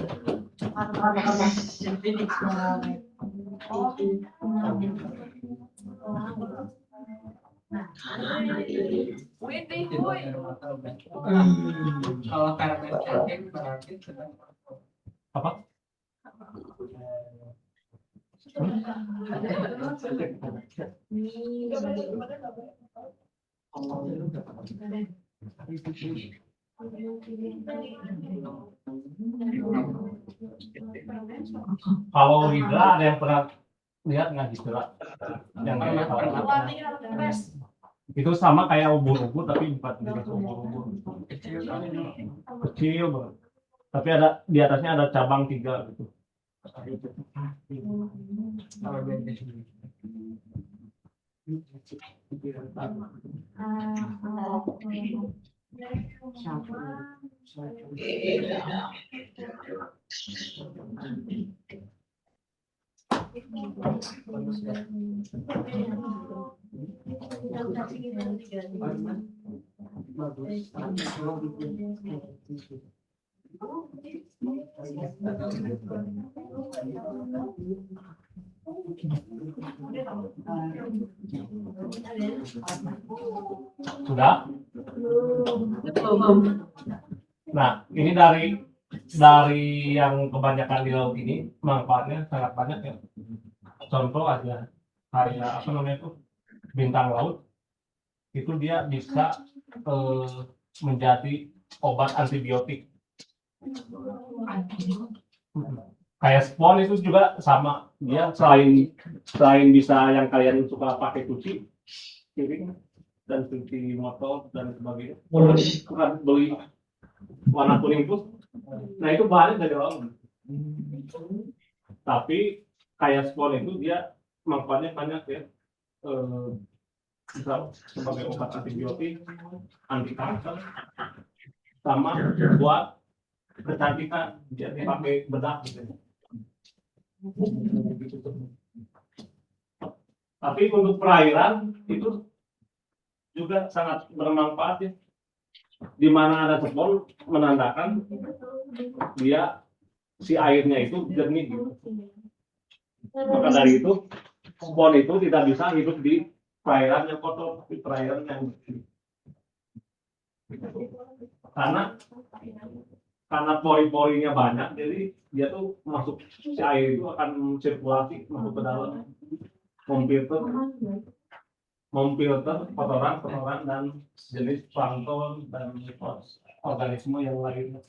Kalau karpet camping berarti Apa? Kalau Hidra ada yang pernah lihat nggak Hidra? Yang kayak itu sama kayak ubur-ubur tapi bukan jenis ubur-ubur. Kecil banget. Tapi ada di atasnya ada cabang 3 gitu. kalau beda. Sudah? Nah, ini dari yang kebanyakan di laut ini manfaatnya sangat banyak ya. Contoh aja kayak apa namanya itu bintang laut itu dia bisa menjadi obat antibiotik. Kayak spon itu juga sama, dia selain bisa yang kalian suka pakai cuci piring dan cuci motor dan sebagainya, bukan beli warna kuning itu, nah itu bahannya dari laut. Tapi kayak spon itu dia manfaatnya banyak ya, bisa sebagai obat antibiotik, anti kanker, sama buat kecantikan, jadi pakai bedak gitu. Tapi untuk perairan itu juga sangat bermanfaat ya. Di mana ada spon menandakan dia si airnya itu jernih gitu. Maka dari itu spon itu tidak bisa hidup di perairan yang kotor, tapi perairan yang bersih. Karena pori-porinya banyak, jadi dia tuh masuk si air itu akan sirkulasi masuk ke dalam, memfilter kotoran dan jenis plankton dan organisme yang lainnya.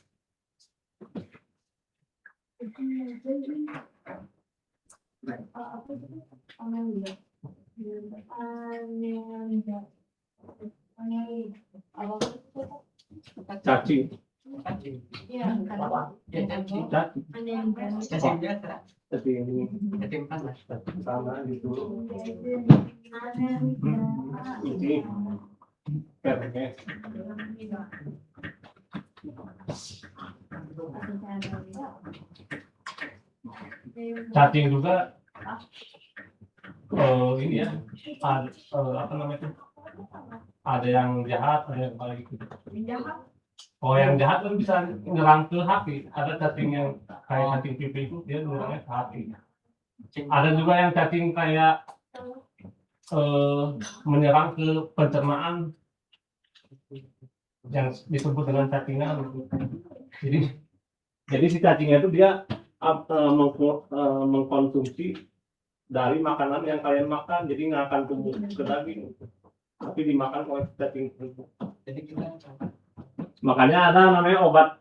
Cacing. Iya, Cacing. Cacing biasa. cacing Cacing tanah. sana gitu. Ini permen. Cacing juga ini ya apa namanya itu, ada yang jahat, ada yang baik gitu. Oh, yang jahat kan bisa nyerang ke hati. Ada cacing yang kayak cacing pipi itu dia nyerangnya ke hati. Ada juga yang cacing kayak menyerang ke pencernaan yang disebut dengan cacingan gitu. Jadi si cacingnya itu dia mengkonsumsi dari makanan yang kalian makan, jadi nggak akan tumbuh ke daging, tapi dimakan oleh cacing. Jadi kita Makanya ada namanya obat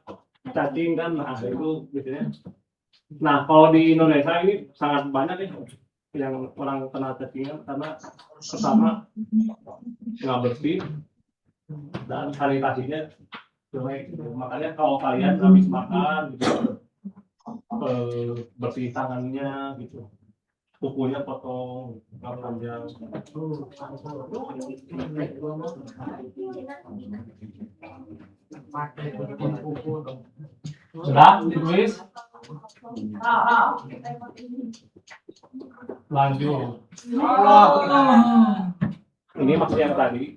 cacing kan, nah itu biasanya. Nah kalau di Indonesia ini sangat banyak ya yang orang kena cacingan karena pertama nggak bersih dan sanitasinya jelek. Makanya kalau kalian habis makan gitu, bersih tangannya gitu, kukunya potong nggak panjang. pakai kuku dong. Sudah ditulis, lanjut. Ini masih yang tadi.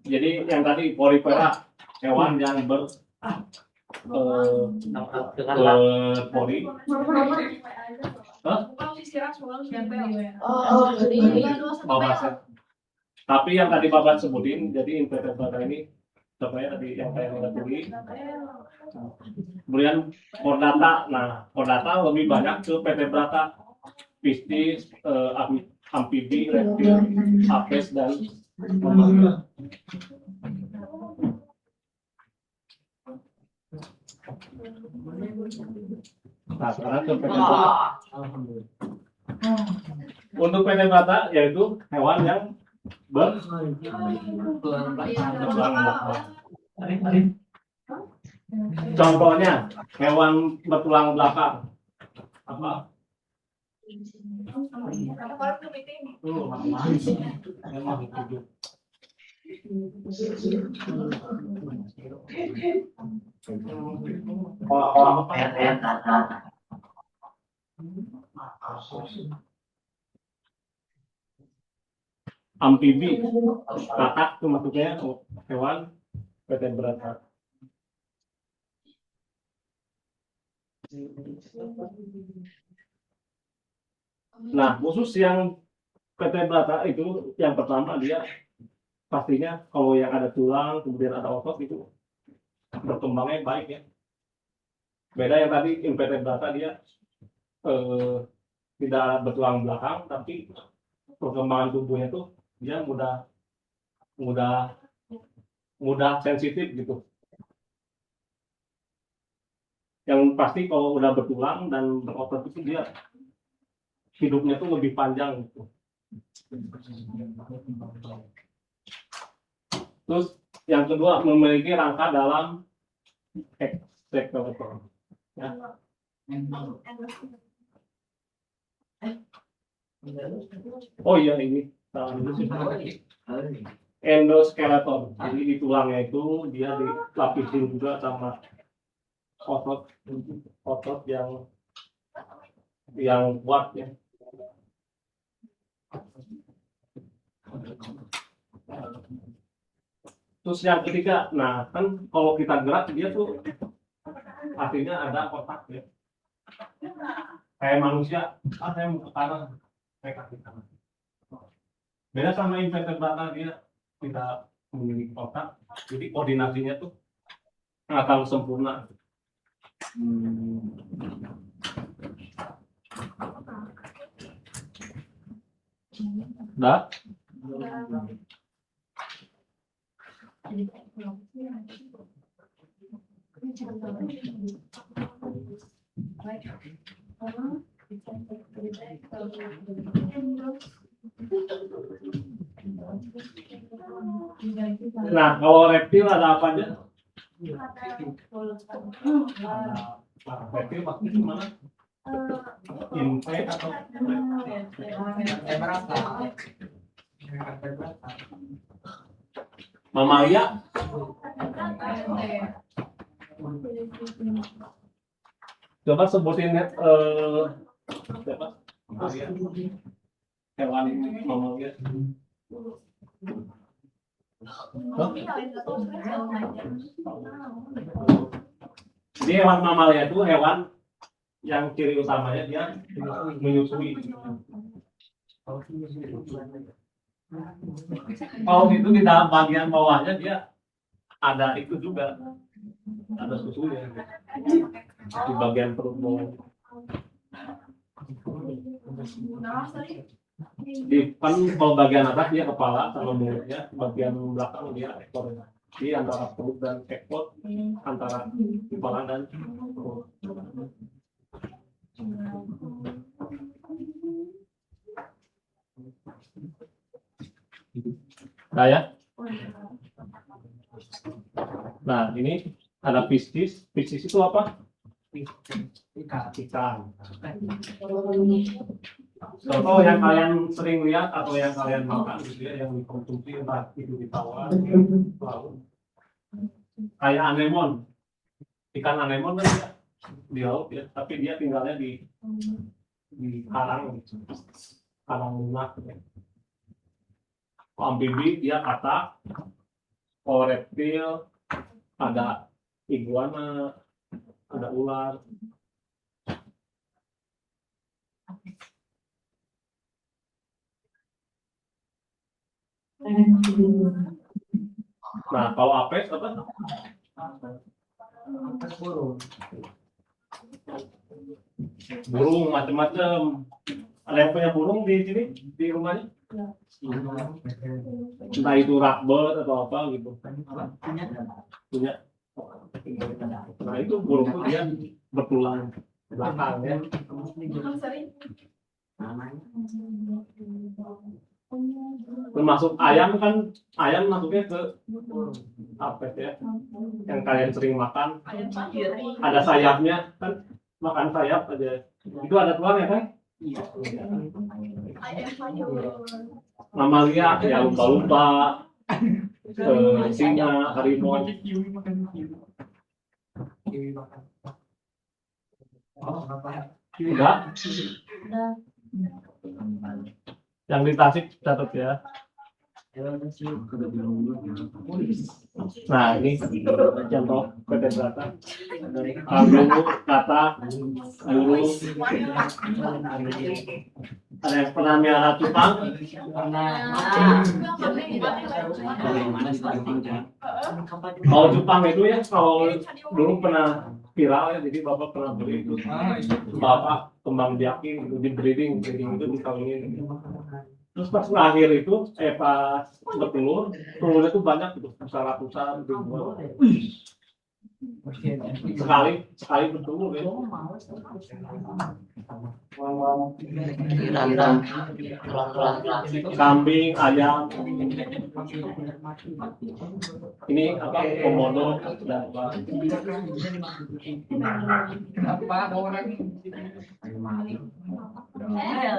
Jadi yang tadi porifera, hewan yang berpori. Babasan. Tapi yang tadi Bapak sebutin, jadi invertebrata ini supaya tadi yang saya tulis. Kemudian chordata, nah chordata lebih banyak ke vertebrata, piscis, amfibi, reptil, apes dan mamalia. Nah sekarang ke vertebrata. Untuk vertebrata yaitu hewan yang bertulang belakang. Contohnya hewan bertulang belakang apa? Memang hidup. Amfibi, kakak itu maksudnya hewan vertebrata. Nah, khusus yang vertebrata itu yang pertama dia pastinya kalau yang ada tulang kemudian ada otot itu berkembangnya baik ya. Beda yang tadi invertebrata dia tidak bertulang belakang tapi perkembangan tubuhnya tuh dia mudah sensitif gitu. Yang pasti kalau udah bertulang dan berotot itu dia hidupnya tuh lebih panjang gitu. Terus yang kedua memiliki rangka dalam ekskavator. Ya. Oh iya ini endoskeleton. Jadi di tulangnya itu dia dilapisin juga sama otot yang kuat ya. Terus yang ketiga, nah kan kalau kita gerak dia tuh artinya ada otak ya. Kayak manusia, saya mau ke kanan, saya kaki kanan. Beda sama invertebrata dia tidak memiliki otak, jadi koordinasinya tuh nggak terlalu sempurna. Dah? Nah, kalau reptil ada apa aja? Reptil maksudnya gimana? Inve atau berapa? mamalia. Coba sebutin siapa? Mamalia. Hewan mamalia. Jadi hewan mamalia itu hewan yang ciri utamanya dia menyusui. Kalau itu di dalam bagian bawahnya dia ada itu juga, ada susunya di bagian perut bawah. Di kan kalau bagian atas dia kepala sama mulutnya, bagian belakang dia ekornya. Di antara perut dan ekor, antara kepala dan perut. Nah ya. Nah ini ada piscis. Piscis itu apa? Ikan. Contoh yang kalian sering lihat atau yang kalian makan gitu ya, yang dikonsumsi entah itu di tawar, laut. Kayak anemon. Ikan anemon kan dia di laut ya, tapi dia tinggalnya di karang, karang lunak. Ya. Amfibi dia katak, kalau reptil ada iguana, ada ular. Nah kalau apes apa? Burung macam-macam. Ada yang punya burung di sini di rumahnya? Entah itu rakbird atau apa gitu. Punya. Nah itu burung itu dia bertulang belakang ya. Termasuk ayam kan, ayam masuknya ke apa ya? Yang kalian sering makan. Ada sayapnya kan, makan sayap aja. Itu ada tulang ya kan? Mamalia ya lumba-lumba, singa, harimau. Udah? Yang di Tasik catat ya. Nah ini contoh vertebrata. Dulu kata dulu ada yang pernah melihara cupang. Kalau cupang itu ya kalau dulu pernah viral ya, jadi bapak pernah beli itu. Bapak kembang biakin itu di breeding itu dikawinin. Terus pas lahir itu, pas bertelur, telurnya itu banyak gitu, ratusan, ribuan. Sekali bertelur ya. Kambing, ayam. Ini apa? Komodo dan apa?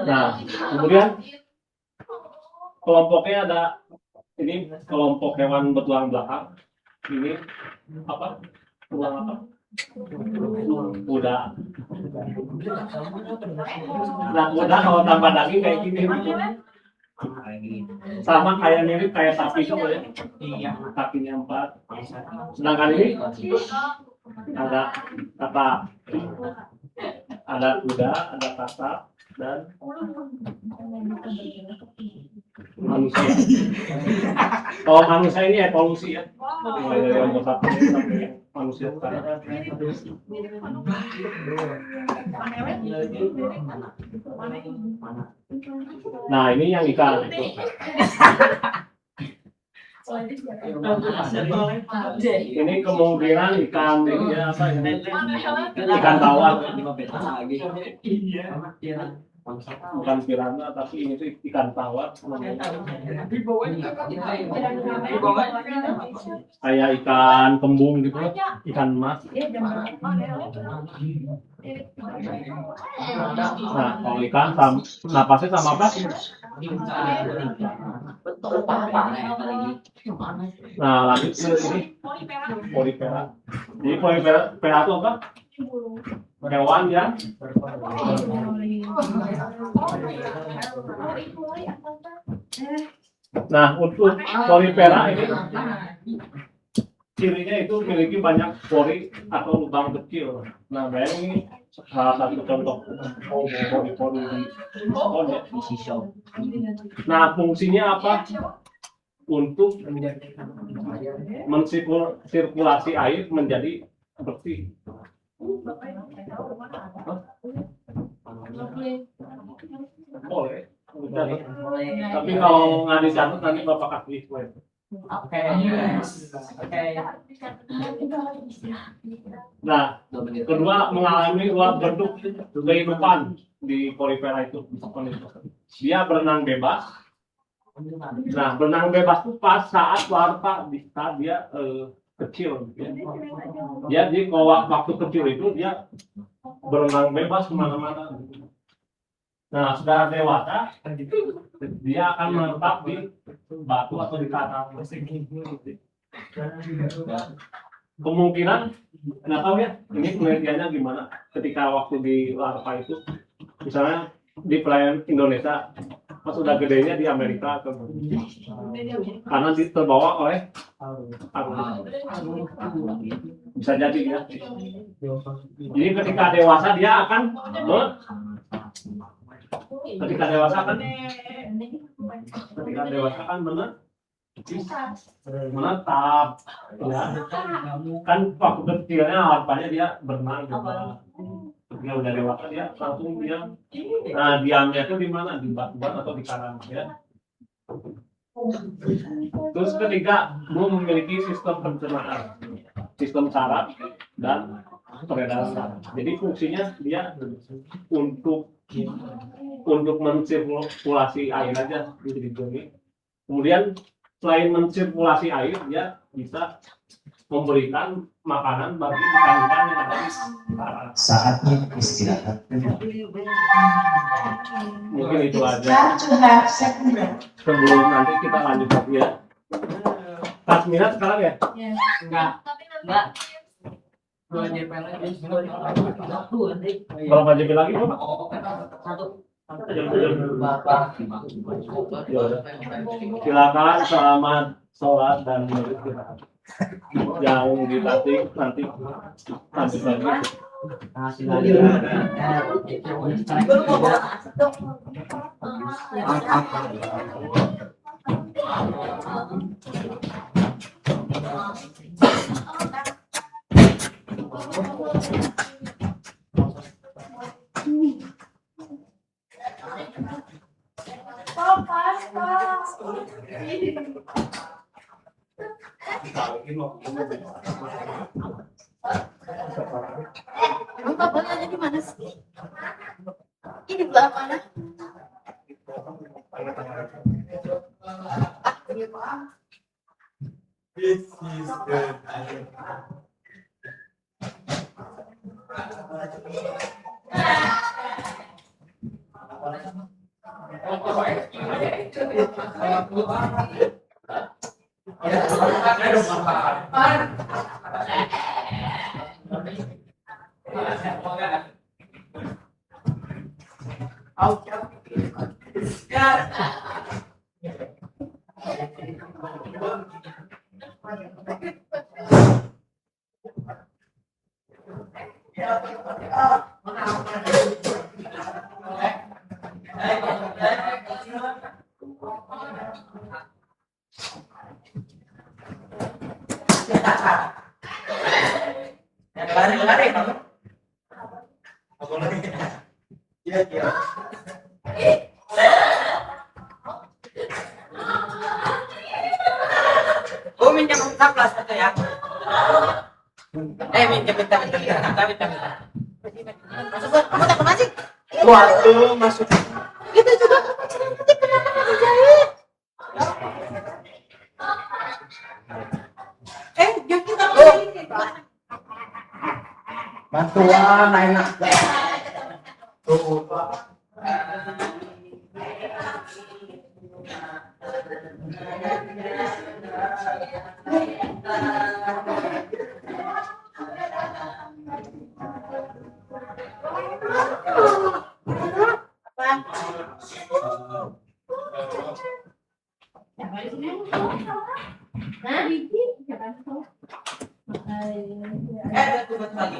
Nah, kemudian kelompoknya ada ini kelompok hewan bertulang belakang. Ini apa? Tulang apa? Kuda. Nah, kuda kalau tambah daging kayak gini. Sama kayak mirip kayak sapi juga ya. Kakinya 4. Sedangkan ini ada kata, ada kuda, ada kata dan manusia. Kalau manusia ini evolusi ya, mulai dari Homo sapiens sampai manusia sekarang. Nah ini yang ikan. Ini kemungkinan ikan ini ya, apa ini? Ikan tawar. bukan piranha tapi ini tuh ikan tawar namanya. Di bawahnya di bawahnya Kayak ikan kembung gitu, ikan emas. Nah, kalau ikan napasnya sama apa? Betul Pak. Nah, lanjut ke ini porifera. Jadi porifera itu apa? Hewan yang Nah, untuk porifera ini cirinya itu memiliki banyak pori atau lubang kecil. Nah, ini salah satu contoh pori-pori di pohon ya. Nah, fungsinya apa? Untuk mensirkulasi air menjadi bersih. Boleh. Udah. Tapi kalau nggak dicatat nanti bapak kasih slide. Oke. Nah, kedua mengalami dua bentuk kehidupan di porifera itu. Dia berenang bebas. Nah, berenang bebas itu pas saat larva saat dia kecil. Ya. Jadi kalau waktu kecil itu dia berenang bebas kemana-mana. Nah, sudah dewasa, dia akan menetap di batu atau di karang. Kemungkinan, nggak tahu ya, ini penelitiannya gimana. Ketika waktu di larva itu, misalnya di perairan Indonesia, pas udah gedenya di Amerika atau karena terbawa oleh arus. Bisa jadi ya. Jadi ketika dewasa dia akan menetap ya. Kan waktu kecilnya larvanya dia berenang juga. Ketika udah dewasa dia langsung diam. Nah, diamnya itu di mana? Di batuan atau di karang ya. Terus ketiga, belum memiliki sistem pencernaan, sistem saraf dan peredaran darah. Jadi fungsinya dia untuk mensirkulasi air aja di bumi. Kemudian selain mensirkulasi air, dia bisa memberikan makanan bagi ikan-ikan yang ada di darat. Saatnya istirahat. Mungkin itu aja. Sebelum nanti kita lanjut lagi ya. Tas minat sekarang ya? enggak Enggak. dua JP lagi. Berapa JP lagi Pak? Silakan, selamat sholat dan beristirahat. Yang dilatih nanti lanjut lagi. Emang bapaknya di mana sih? Ini belah mana? Lari-lari kamu. Iya. Oh, minta plus satu ya. Minta. Masuk, kamu tak kemana sih? Waduh, masuk. Kita juga kekecilan nanti kenapa dijahit? Jam kita ini. Bantuan enak. Tuh, betul lagi.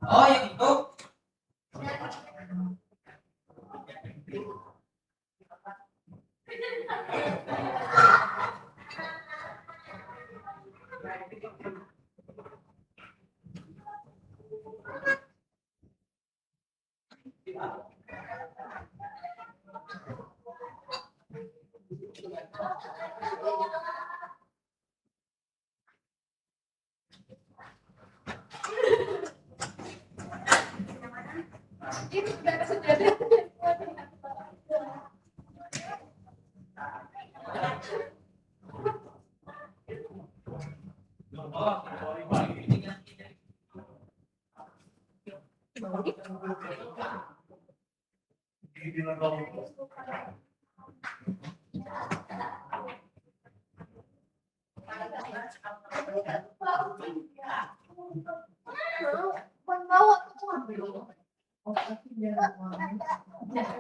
Oh, yang itu.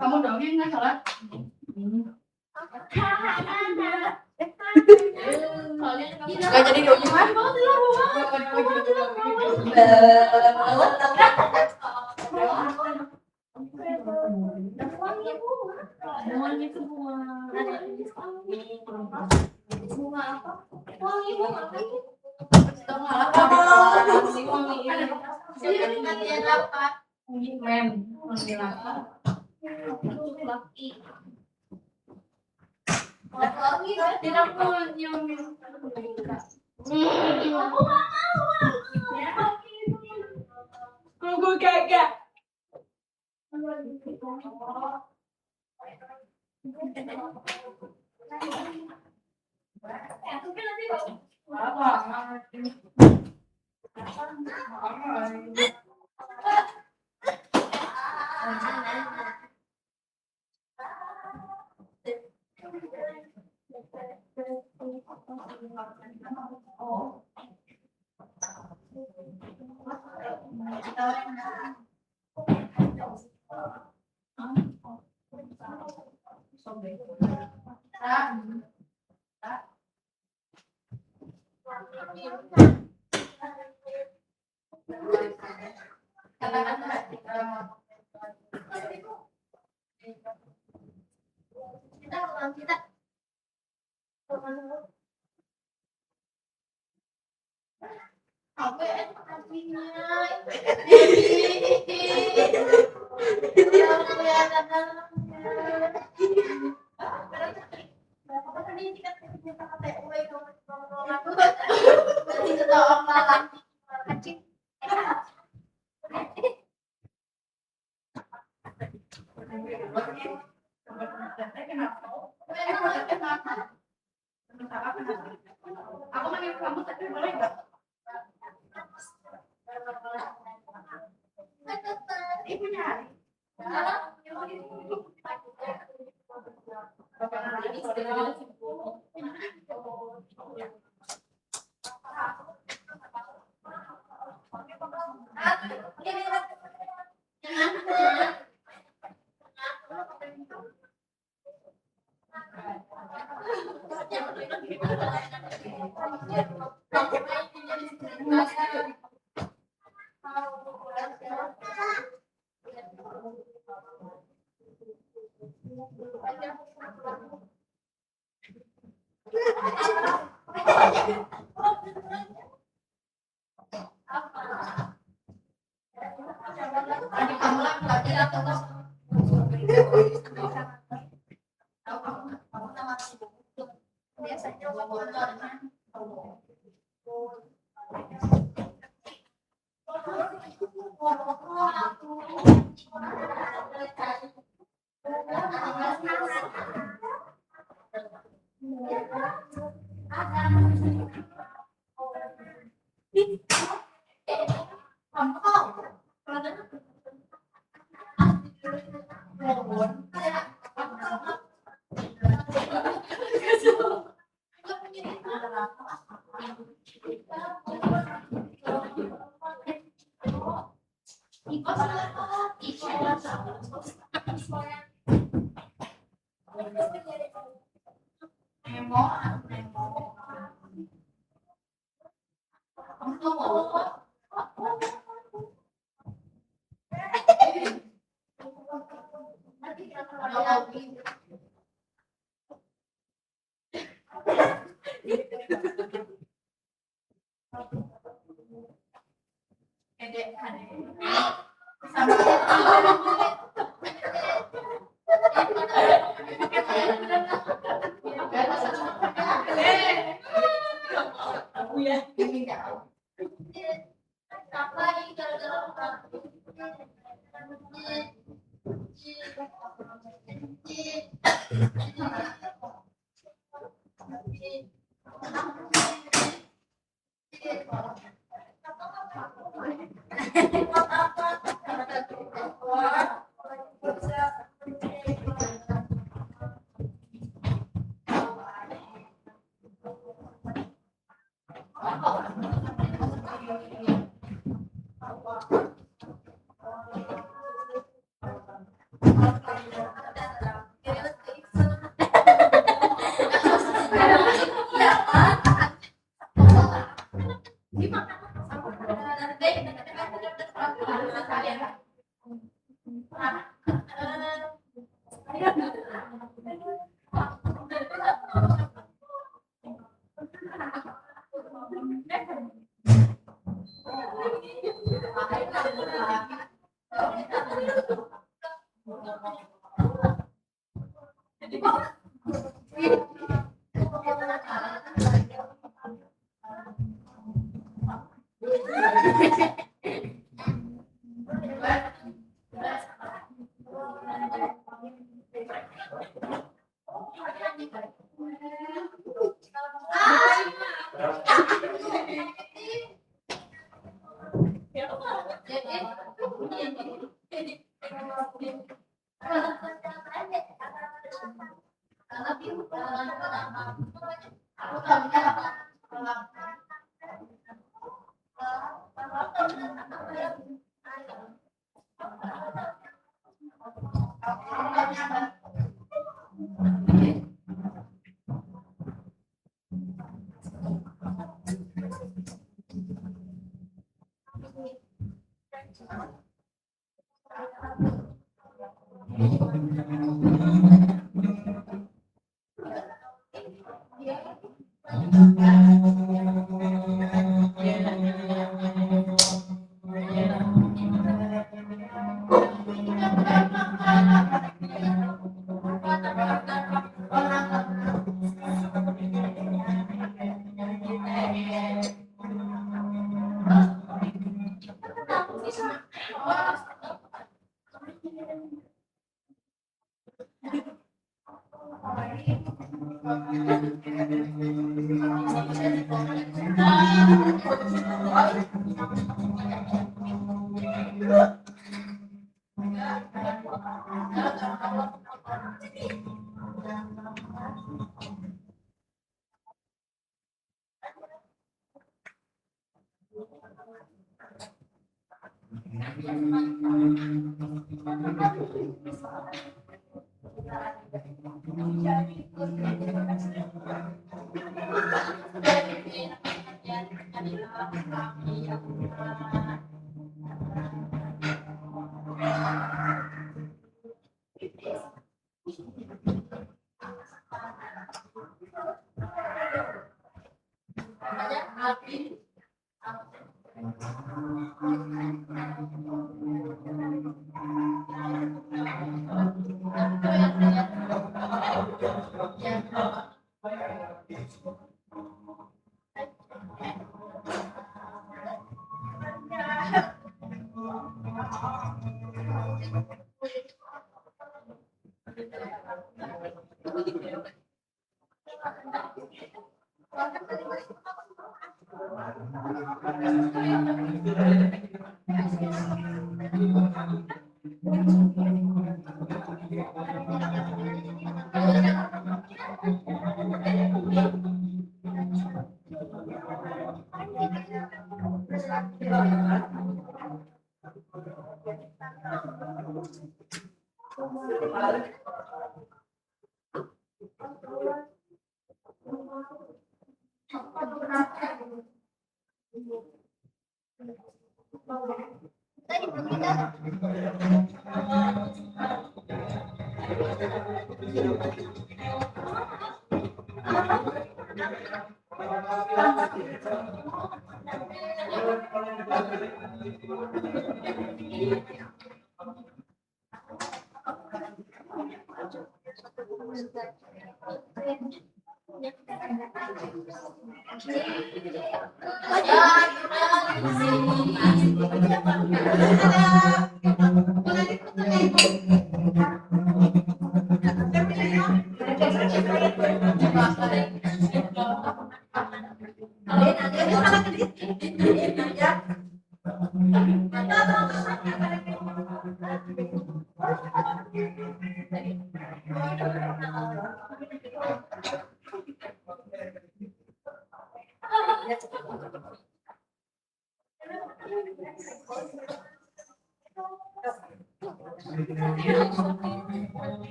Kamu dongeng nggak salah? Nggak jadi di ujung kan? Wangi semua. Bunga apa? Wangi bunga. Latihan apa? Mem, wangi apa? Untuk laki. Wangi tidak mau nyium. Aku kagak. Aku manggil kamu tapi boleh nggak? Ibu nyari. Biasanya motornya